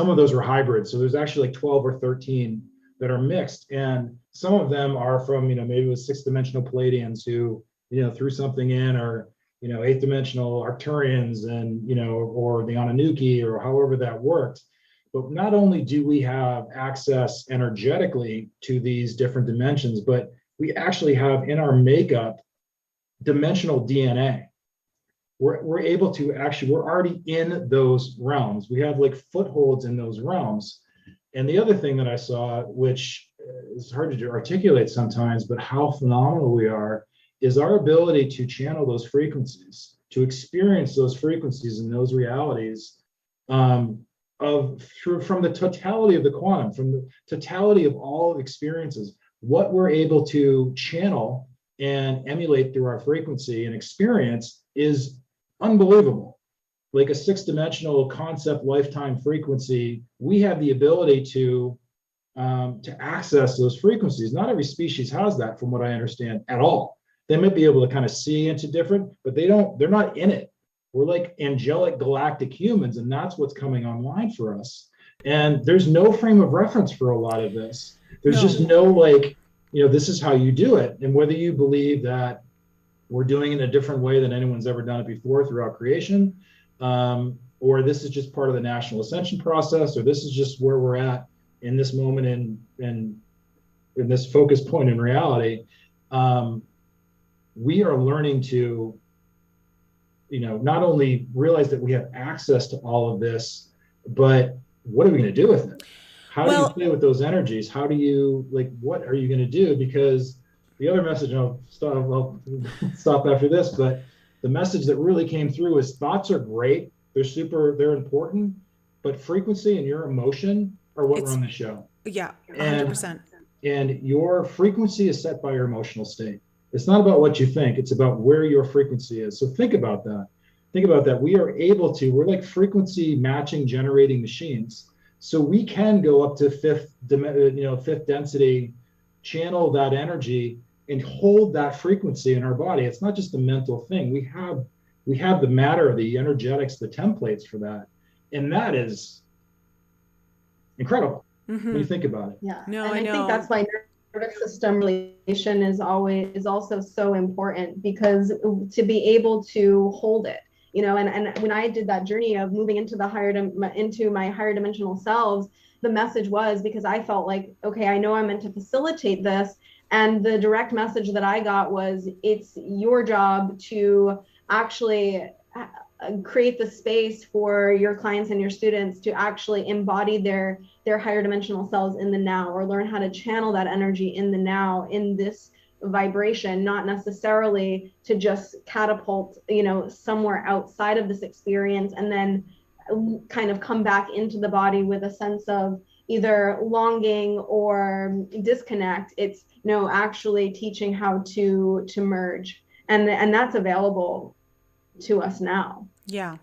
of those were hybrids. So there's actually like 12 or 13 that are mixed, and some of them are from, maybe it was 6-dimensional Palladians who, threw something in, or 8-dimensional Arcturians, and or the Anunnaki, or however that worked. But not only do we have access energetically to these different dimensions, but we actually have in our makeup dimensional DNA. We're able to actually, we're already in those realms. We have like footholds in those realms. And the other thing that I saw, which is hard to articulate sometimes, but how phenomenal we are, is our ability to channel those frequencies, to experience those frequencies and those realities from the totality of the quantum, from the totality of all experiences. What we're able to channel and emulate through our frequency and experience is unbelievable. Like a 6-dimensional concept lifetime frequency, we have the ability to access those frequencies. Not every species has that, from what I understand, at all. They might be able to kind of see into different, but they're not in it. We're like angelic galactic humans, and that's what's coming online for us. And there's no frame of reference for a lot of this. There's just no this is how you do it. And whether you believe that we're doing it in a different way than anyone's ever done it before throughout creation, or this is just part of the national ascension process, or this is just where we're at in this moment in this focus point in reality, we are learning to, not only realize that we have access to all of this, but what are we going to do with it? How do you play with those energies? How do you, what are you going to do? Because the other message, I'll stop after this, but the message that really came through is thoughts are great. They're important, but frequency and your emotion are what run the show.
Yeah, 100%.
And your frequency is set by your emotional state. It's not about what you think. It's about where your frequency is. So think about that. We are able to, we're like frequency matching generating machines. So we can go up to fifth density, channel that energy and hold that frequency in our body. It's not just a mental thing. We have the matter, the energetics, the templates for that. And that is incredible when you think about it.
Yeah.
No,
and
I know.
think that's why nervous system relation is also so important, because to be able to hold it, and when I did that journey of moving into my higher dimensional selves, the message was, because I felt like, okay, I know I'm meant to facilitate this. And the direct message that I got was, it's your job to actually create the space for your clients and your students to actually embody their higher dimensional selves in the now, or learn how to channel that energy in the now, in this vibration, not necessarily to just catapult, somewhere outside of this experience and then kind of come back into the body with a sense of either longing or disconnect. It's actually teaching how to merge, and that's available to us now.
Yeah.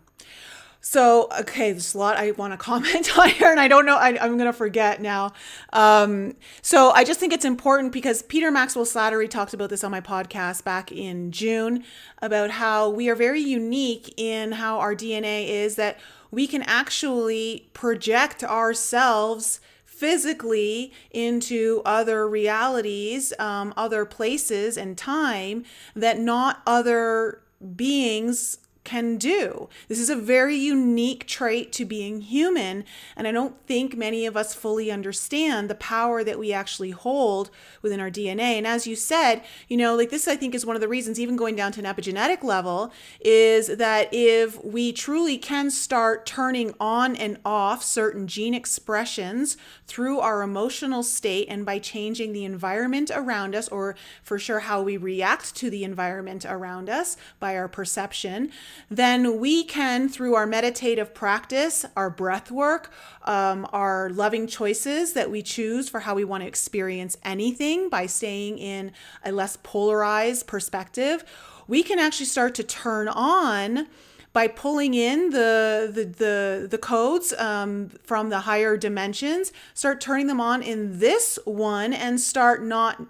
So, okay, there's a lot I want to comment on here, and I don't know, I'm going to forget now. So I just think it's important, because Peter Maxwell Slattery talked about this on my podcast back in June, about how we are very unique in how our DNA is, that we can actually project ourselves physically into other realities, other places and time that not other beings can do. This is a very unique trait to being human, and I don't think many of us fully understand the power that we actually hold within our DNA. And as you said, this I think is one of the reasons, even going down to an epigenetic level, is that if we truly can start turning on and off certain gene expressions through our emotional state, and by changing the environment around us, or for sure how we react to the environment around us by our perception, then we can, through our meditative practice, our breath work, our loving choices that we choose for how we want to experience anything by staying in a less polarized perspective, we can actually start to turn on by pulling in the codes from the higher dimensions, start turning them on in this one and start not,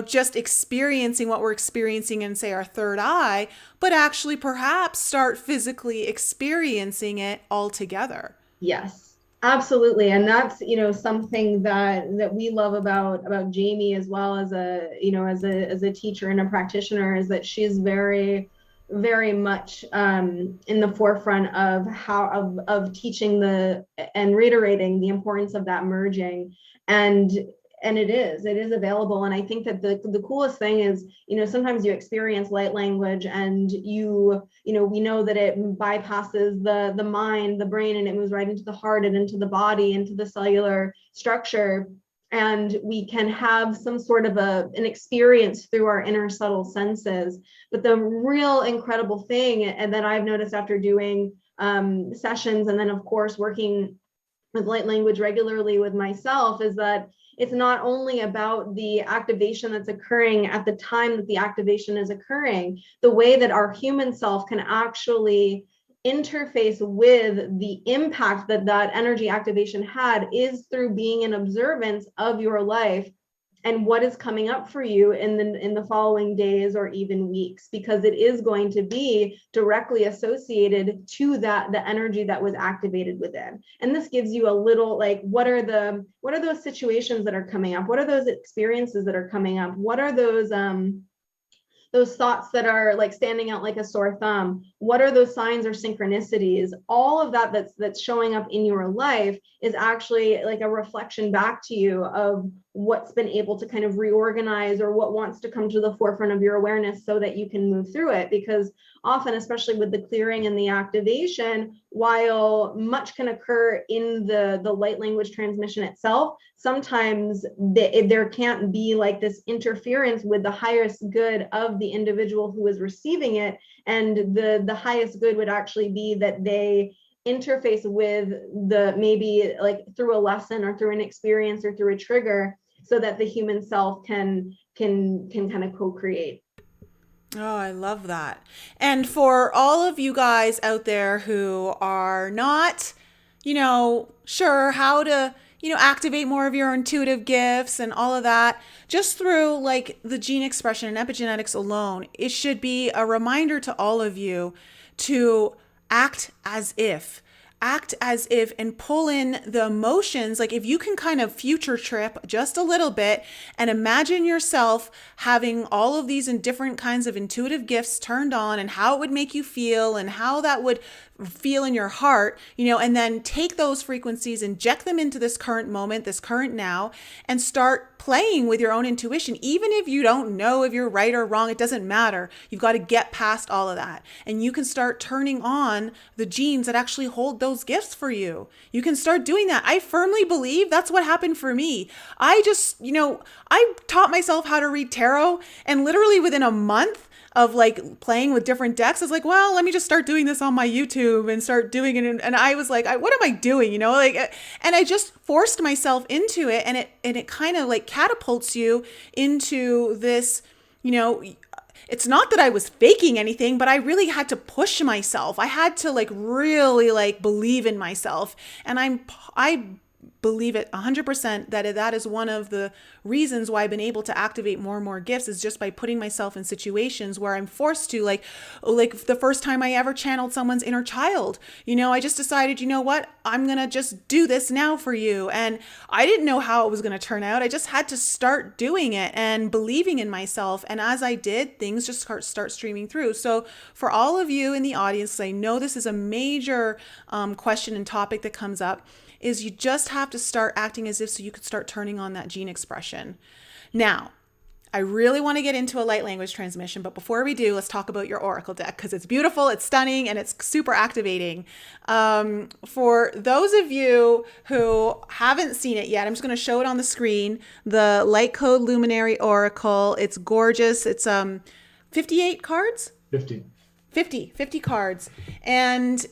just experiencing what we're experiencing in, say, our third eye, but actually perhaps start physically experiencing it altogether.
Yes, absolutely. And that's, something that we love about Jamie, as well as as a teacher and a practitioner, is that she's very, very much in the forefront of teaching and reiterating the importance of that merging. And it is available. And I think that the coolest thing is, sometimes you experience light language and we know that it bypasses the mind, the brain, and it moves right into the heart and into the body, into the cellular structure. And we can have some sort of an experience through our inner subtle senses. But the real incredible thing, and that I've noticed after doing sessions, and then of course working with light language regularly with myself, is that it's not only about the activation that's occurring at the time that the activation is occurring. The way that our human self can actually interface with the impact that energy activation had is through being an observance of your life and what is coming up for you in the following days or even weeks, because it is going to be directly associated to the energy that was activated within. And this gives you a little, like, what are those situations that are coming up? What are those experiences that are coming up? What are those thoughts that are like standing out like a sore thumb? What are those signs or synchronicities? All of that's showing up in your life is actually like a reflection back to you of what's been able to kind of reorganize, or what wants to come to the forefront of your awareness so that you can move through it. Because often, especially with the clearing and the activation, while much can occur in the light language transmission itself, sometimes there can't be like this interference with the highest good of the individual who is receiving it. And the highest good would actually be that they interface with maybe like through a lesson or through an experience or through a trigger, so that the human self can kind of co-create.
Oh, I love that. And for all of you guys out there who are not, sure how to, activate more of your intuitive gifts and all of that, just through like the gene expression and epigenetics alone, it should be a reminder to all of you to act as if, and pull in the emotions. Like if you can kind of future trip just a little bit and imagine yourself having all of these in different kinds of intuitive gifts turned on, and how it would make you feel and how that would feel in your heart, and then take those frequencies, inject them into this current moment, this current now, and start playing with your own intuition. Even if you don't know if you're right or wrong, it doesn't matter. You've got to get past all of that. And you can start turning on the genes that actually hold those gifts for you. You can start doing that. I firmly believe that's what happened for me. I just, I taught myself how to read tarot, and literally within a month of like playing with different decks, I was like, well, let me just start doing this on my YouTube and start doing it. And I was like, what am I doing? And I just forced myself into it, and it kind of like catapults you into this, it's not that I was faking anything, but I really had to push myself. I had to like really like believe in myself. And I believe it 100% that is one of the reasons why I've been able to activate more and more gifts, is just by putting myself in situations where I'm forced to, like the first time I ever channeled someone's inner child, I just decided, what, I'm going to just do this now for you. And I didn't know how it was going to turn out. I just had to start doing it and believing in myself. And as I did, things just start streaming through. So for all of you in the audience, I know this is a major question and topic that comes up, is you just have to start acting as if, so you could start turning on that gene expression. Now, I really want to get into a light language transmission, but before we do, let's talk about your Oracle deck, because it's beautiful, it's stunning, and it's super activating. For those of you who haven't seen it yet, I'm just going to show it on the screen. The Light Code Luminary Oracle. It's gorgeous. It's 58 cards?
50.
50 cards. And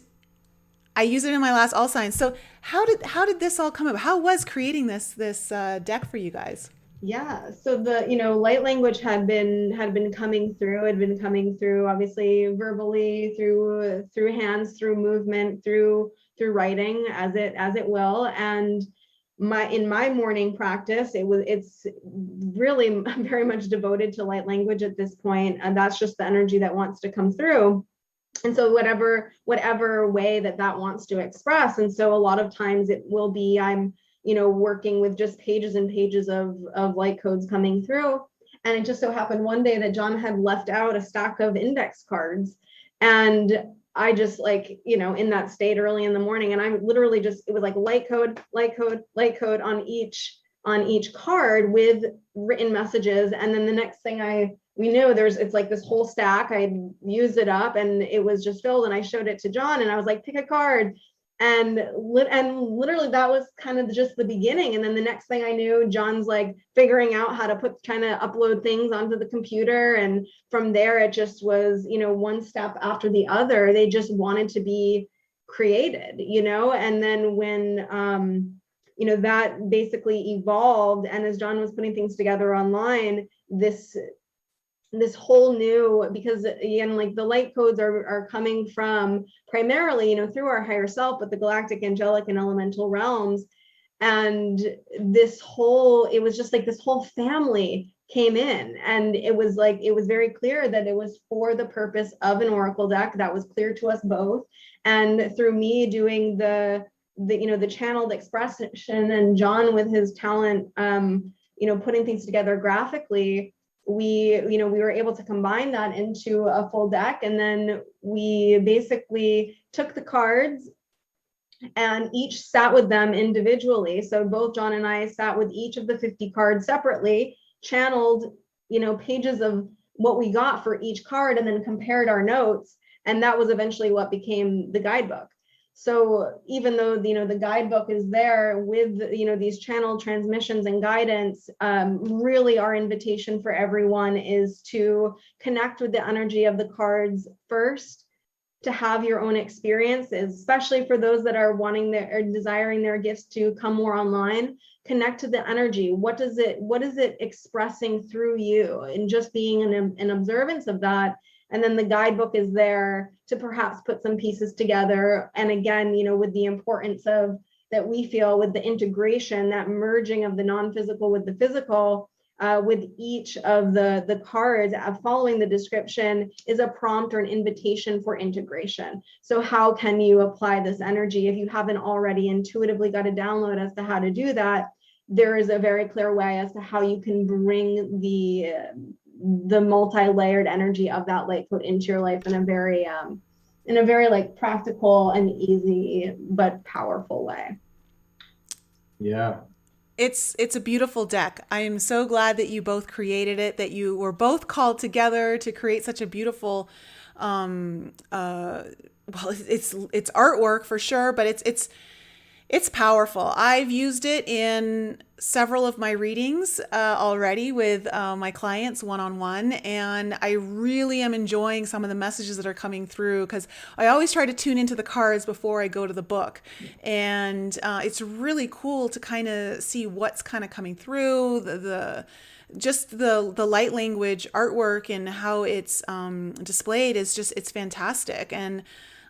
I use it in my last all signs. So how did this all come up? How was creating this deck for you guys?
Yeah, so the light language had been coming through, obviously verbally, through hands, through movement, through writing, as it will. And in my morning practice, it's really very much devoted to light language at this point, and that's just the energy that wants to come through. And so whatever way that wants to express. And so a lot of times it will be, I'm working with just pages and pages of light codes coming through. And it just so happened one day that John had left out a stack of index cards. And I just in that state early in the morning, and I'm literally just, it was like light code on each card with written messages. And then the next thing we knew it's like this whole stack. I used it up and it was just filled, and I showed it to John and I was like, pick a card. And literally that was kind of just the beginning. And then the next thing I knew, John's like figuring out how to trying to upload things onto the computer. And from there, it just was, one step after the other. They just wanted to be created, and then when, that basically evolved. And as John was putting things together online, this whole new, because again, like the light codes are coming from primarily, through our higher self, but the galactic, angelic, and elemental realms. And it was just like this whole family came in, and it was very clear that it was for the purpose of an oracle deck. That was clear to us both. And through me doing the channeled expression, and John with his talent, putting things together graphically, we were able to combine that into a full deck. And then we basically took the cards and each sat with them individually. So both John and I sat with each of the 50 cards separately, channeled, pages of what we got for each card, and then compared our notes. And that was eventually what became the guidebook. So even though, the guidebook is there with, these channel transmissions and guidance, really our invitation for everyone is to connect with the energy of the cards first, to have your own experiences, especially for those that are desiring their gifts to come more online. Connect to the energy. What is it expressing through you? And just being an observance of that. And then the guidebook is there to perhaps put some pieces together. And again, with the importance of that we feel with the integration, that merging of the non-physical with the physical, with each of the cards, following the description is a prompt or an invitation for integration. So how can you apply this energy? If you haven't already intuitively got a download as to how to do that, there is a very clear way as to how you can bring the multi-layered energy of that light code into your life in a very like practical and easy but powerful way.
Yeah.
It's a beautiful deck. I am so glad that you both created it, that you were both called together to create such a beautiful it's artwork for sure, but it's powerful. I've used it in several of my readings already with my clients one-on-one, and I really am enjoying some of the messages that are coming through, because I always try to tune into the cards before I go to the book. And it's really cool to kind of see what's kind of coming through, the light language artwork and how it's displayed it's fantastic. And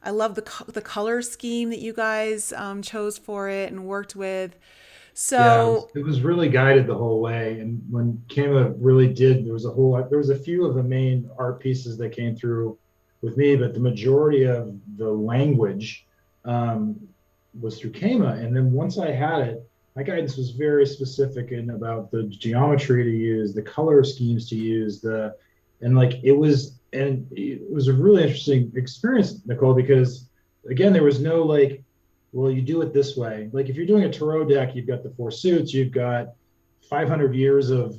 I love the color scheme that you guys chose for it and worked with. So
yeah, it was really guided the whole way. And when Kayma really did, there was a few of the main art pieces that came through with me, but the majority of the language was through Kayma. And then once I had it, my guidance was very specific about the geometry to use, the color schemes to use, and it was a really interesting experience, Nicole, because again, there was no well, you do it this way. Like if you're doing a tarot deck, you've got the 4 suits, you've got 500 years of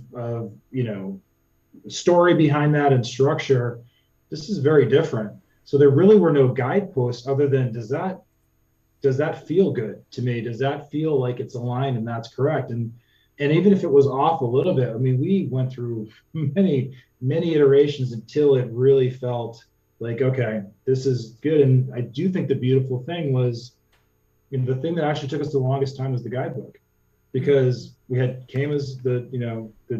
story behind that and structure. This is very different. So there really were no guideposts other than, does that feel good to me? Does that feel like it's aligned and that's correct? And even if it was off a little bit, I mean, we went through many iterations until it really felt like, okay, this is good. And I do think the beautiful thing was, the thing that actually took us the longest time was the guidebook, because we had Kaima's, the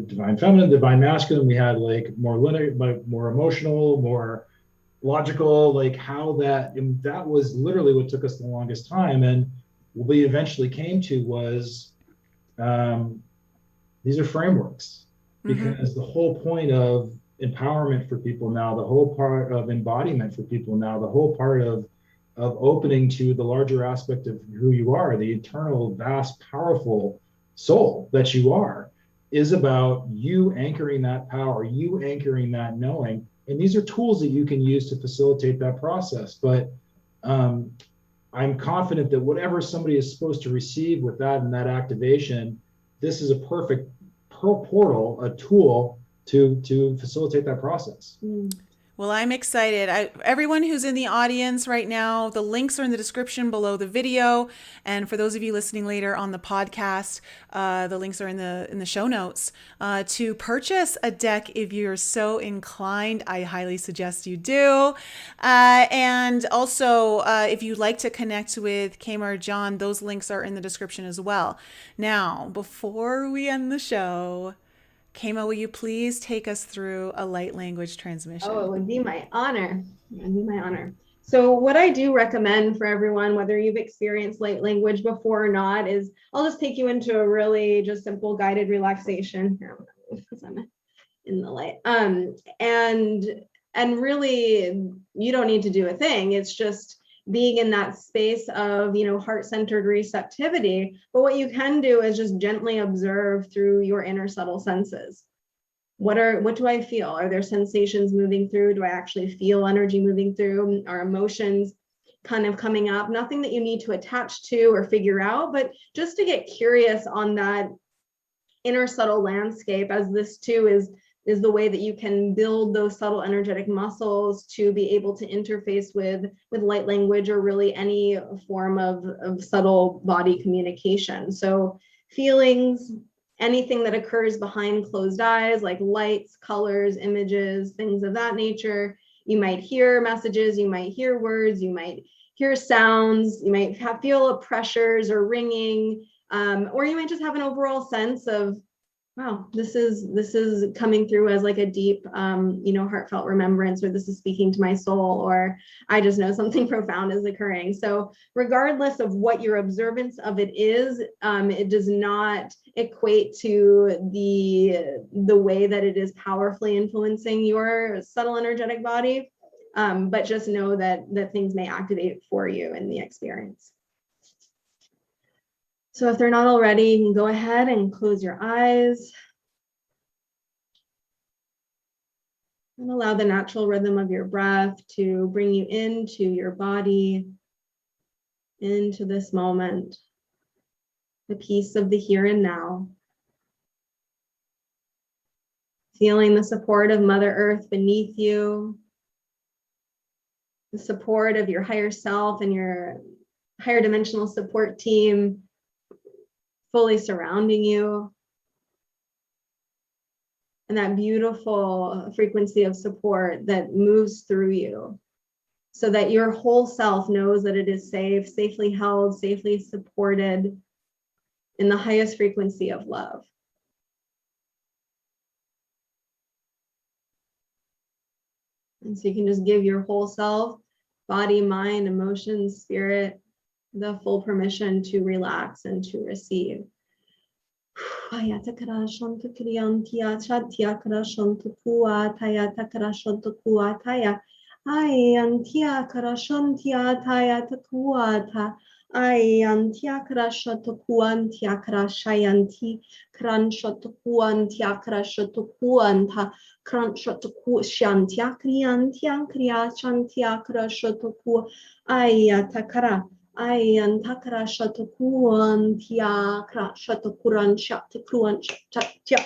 divine feminine, divine masculine. We had like more linear, like more emotional, more logical, like how that, and that was literally what took us the longest time. And what we eventually came to was, these are frameworks, because the whole point of empowerment for people now, the whole part of embodiment for people now, the whole part of opening to the larger aspect of who you are, the eternal, vast, powerful soul that you are, is about you anchoring that power, you anchoring that knowing. And these are tools that you can use to facilitate that process. But I'm confident that whatever somebody is supposed to receive with that and that activation, this is a perfect portal, a tool to facilitate that process.
Well, I'm excited. Everyone who's in the audience right now, the links are in the description below the video. And for those of you listening later on the podcast, the links are in the show notes. To purchase a deck, if you're so inclined, I highly suggest you do. And also, if you'd like to connect with Kayma or John, those links are in the description as well. Now, before we end the show, Kayma, will you please take us through a light language transmission?
Oh, it would be my honor. It would be my honor. So what I do recommend for everyone, whether you've experienced light language before or not, is I'll just take you into a really just simple guided relaxation. Here, because I'm in the light. And really, you don't need to do a thing. It's just being in that space of, heart-centered receptivity. But what you can do is just gently observe through your inner subtle senses. What do I feel? Are there sensations moving through? Do I actually feel energy moving through? Are emotions kind of coming up? Nothing that you need to attach to or figure out, but just to get curious on that inner subtle landscape, as this too is the way that you can build those subtle energetic muscles to be able to interface with light language or really any form of subtle body communication. So feelings, anything that occurs behind closed eyes, like lights, colors, images, things of that nature. You might hear messages, you might hear words, you might hear sounds, you might feel pressures or ringing, or you might just have an overall sense of, wow, this is coming through as like a deep, heartfelt remembrance, or this is speaking to my soul, or I just know something profound is occurring. So regardless of what your observance of it is, it does not equate to the way that it is powerfully influencing your subtle energetic body, but just know that things may activate for you in the experience. So if they're not already, you can go ahead and close your eyes and allow the natural rhythm of your breath to bring you into your body, into this moment, the peace of the here and now. Feeling the support of Mother Earth beneath you, the support of your higher self and your higher dimensional support team fully surrounding you, and that beautiful frequency of support that moves through you so that your whole self knows that it is safe, safely held, safely supported in the highest frequency of love. And so you can just give your whole self, body, mind, emotions, spirit, the full permission to relax and to receive. Ayantia krashotokuantia krashayanti kranshotokuantia krashotokuanta kranshotokushantia kriantia kriashantia krashotoku ayatakara ayantakara shotokuantia krashotokuranchatikruanchatia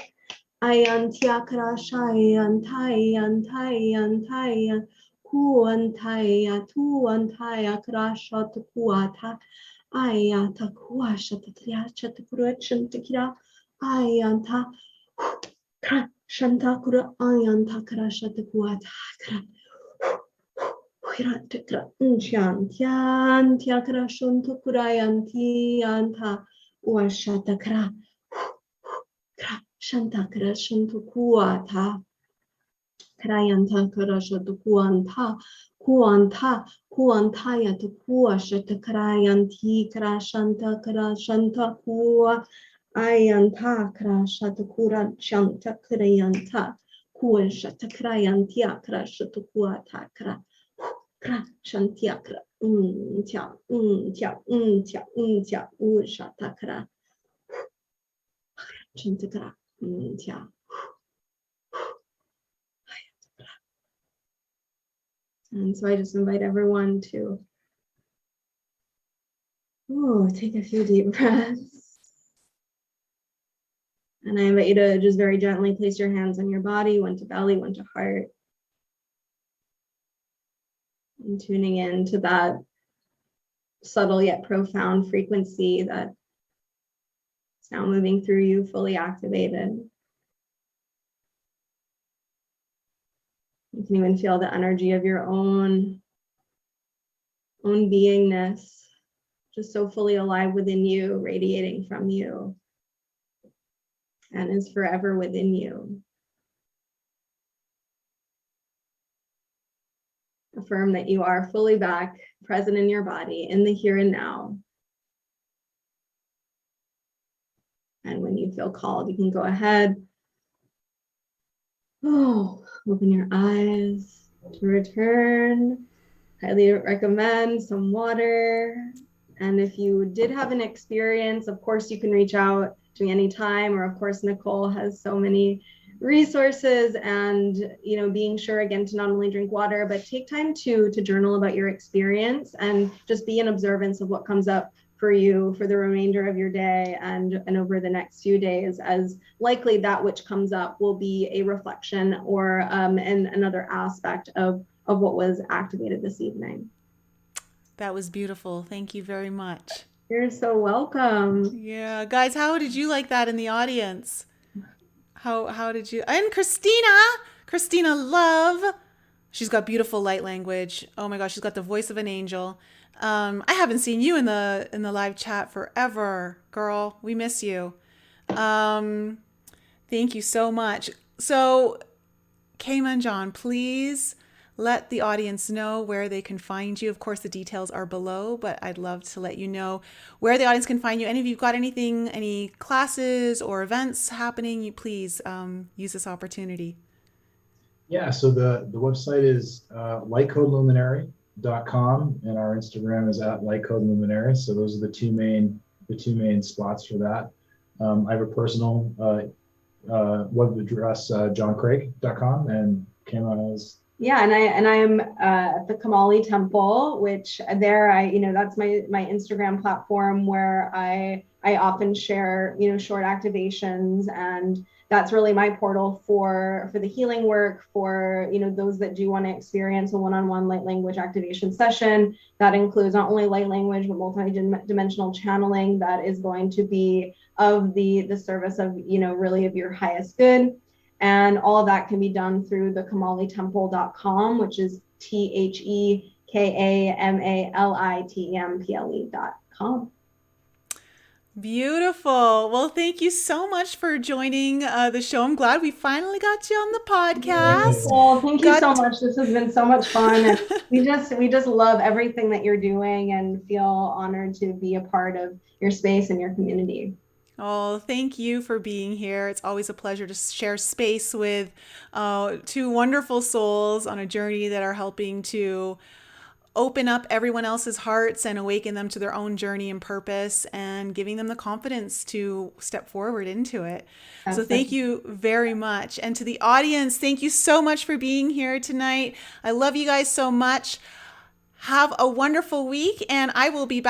ayantia krashayantayantayantayan kuantaya tuantaya krashotokuata ayata kuashatatriachatikuruachantikira ayanta krashanta kura ayanta krashatakuata Shantia kra shunto kurayanti anta uashata kra shanta kra shunto kuata krayanta kra shunto kuanta yata kuashata krayanti kra shanta kua ayanta kra shata kura shanta krayanta kuashata krayantia kra shunto kuata kra Shantiakra, Shatakra, Chantakra, And so I just invite everyone to take a few deep breaths. And I invite you to just very gently place your hands on your body, one to belly, one to heart. And tuning in to that subtle yet profound frequency that is now moving through you, fully activated. You can even feel the energy of your own beingness, just so fully alive within you, radiating from you, and is forever within you. Affirm that you are fully back, present in your body, in the here and now. And when you feel called, you can go ahead. Open your eyes to return. Highly recommend some water. And if you did have an experience, of course, you can reach out to me anytime, or of course, Nicole has so many resources, and being sure again to not only drink water, but take time to journal about your experience and just be in observance of what comes up for you for the remainder of your day and over the next few days, as likely that which comes up will be a reflection or another aspect of what was activated this evening.
That was beautiful. Thank you very much.
You're so welcome.
Yeah, guys, how did you like that in the audience? How did you? And Christina Love. She's got beautiful light language. Oh my gosh, she's got the voice of an angel. I haven't seen you in the live chat forever, girl. We miss you. Thank you so much. So, Kayma and John, please let the audience know where they can find you. Of course, the details are below, but I'd love to let you know where the audience can find you. Any of you got anything, any classes or events happening, you please use this opportunity.
Yeah, so the website is lightcodeluminary.com, and our Instagram is at lightcodeluminary. So those are the two main spots for that. I have a personal web address, johnkreick.com, and Kaima is.
Yeah, and I am at the Kamali Temple, which there that's my Instagram platform where I often share short activations, and that's really my portal for the healing work for those that do want to experience a one-on-one light language activation session. That includes not only light language but multi-dimensional channeling that is going to be of the service of really of your highest good. And all of that can be done through the kamalitemple.com, which is TheKamalitMple.com.
Beautiful. Well, thank you so much for joining the show. I'm glad we finally got you on the podcast.
Well, thank you so much. This has been so much fun. And we just love everything that you're doing and feel honored to be a part of your space and your community.
Oh, thank you for being here. It's always a pleasure to share space with two wonderful souls on a journey that are helping to open up everyone else's hearts and awaken them to their own journey and purpose, and giving them the confidence to step forward into it. So thank you very much. And to the audience, thank you so much for being here tonight. I love you guys so much. Have a wonderful week, and I will be back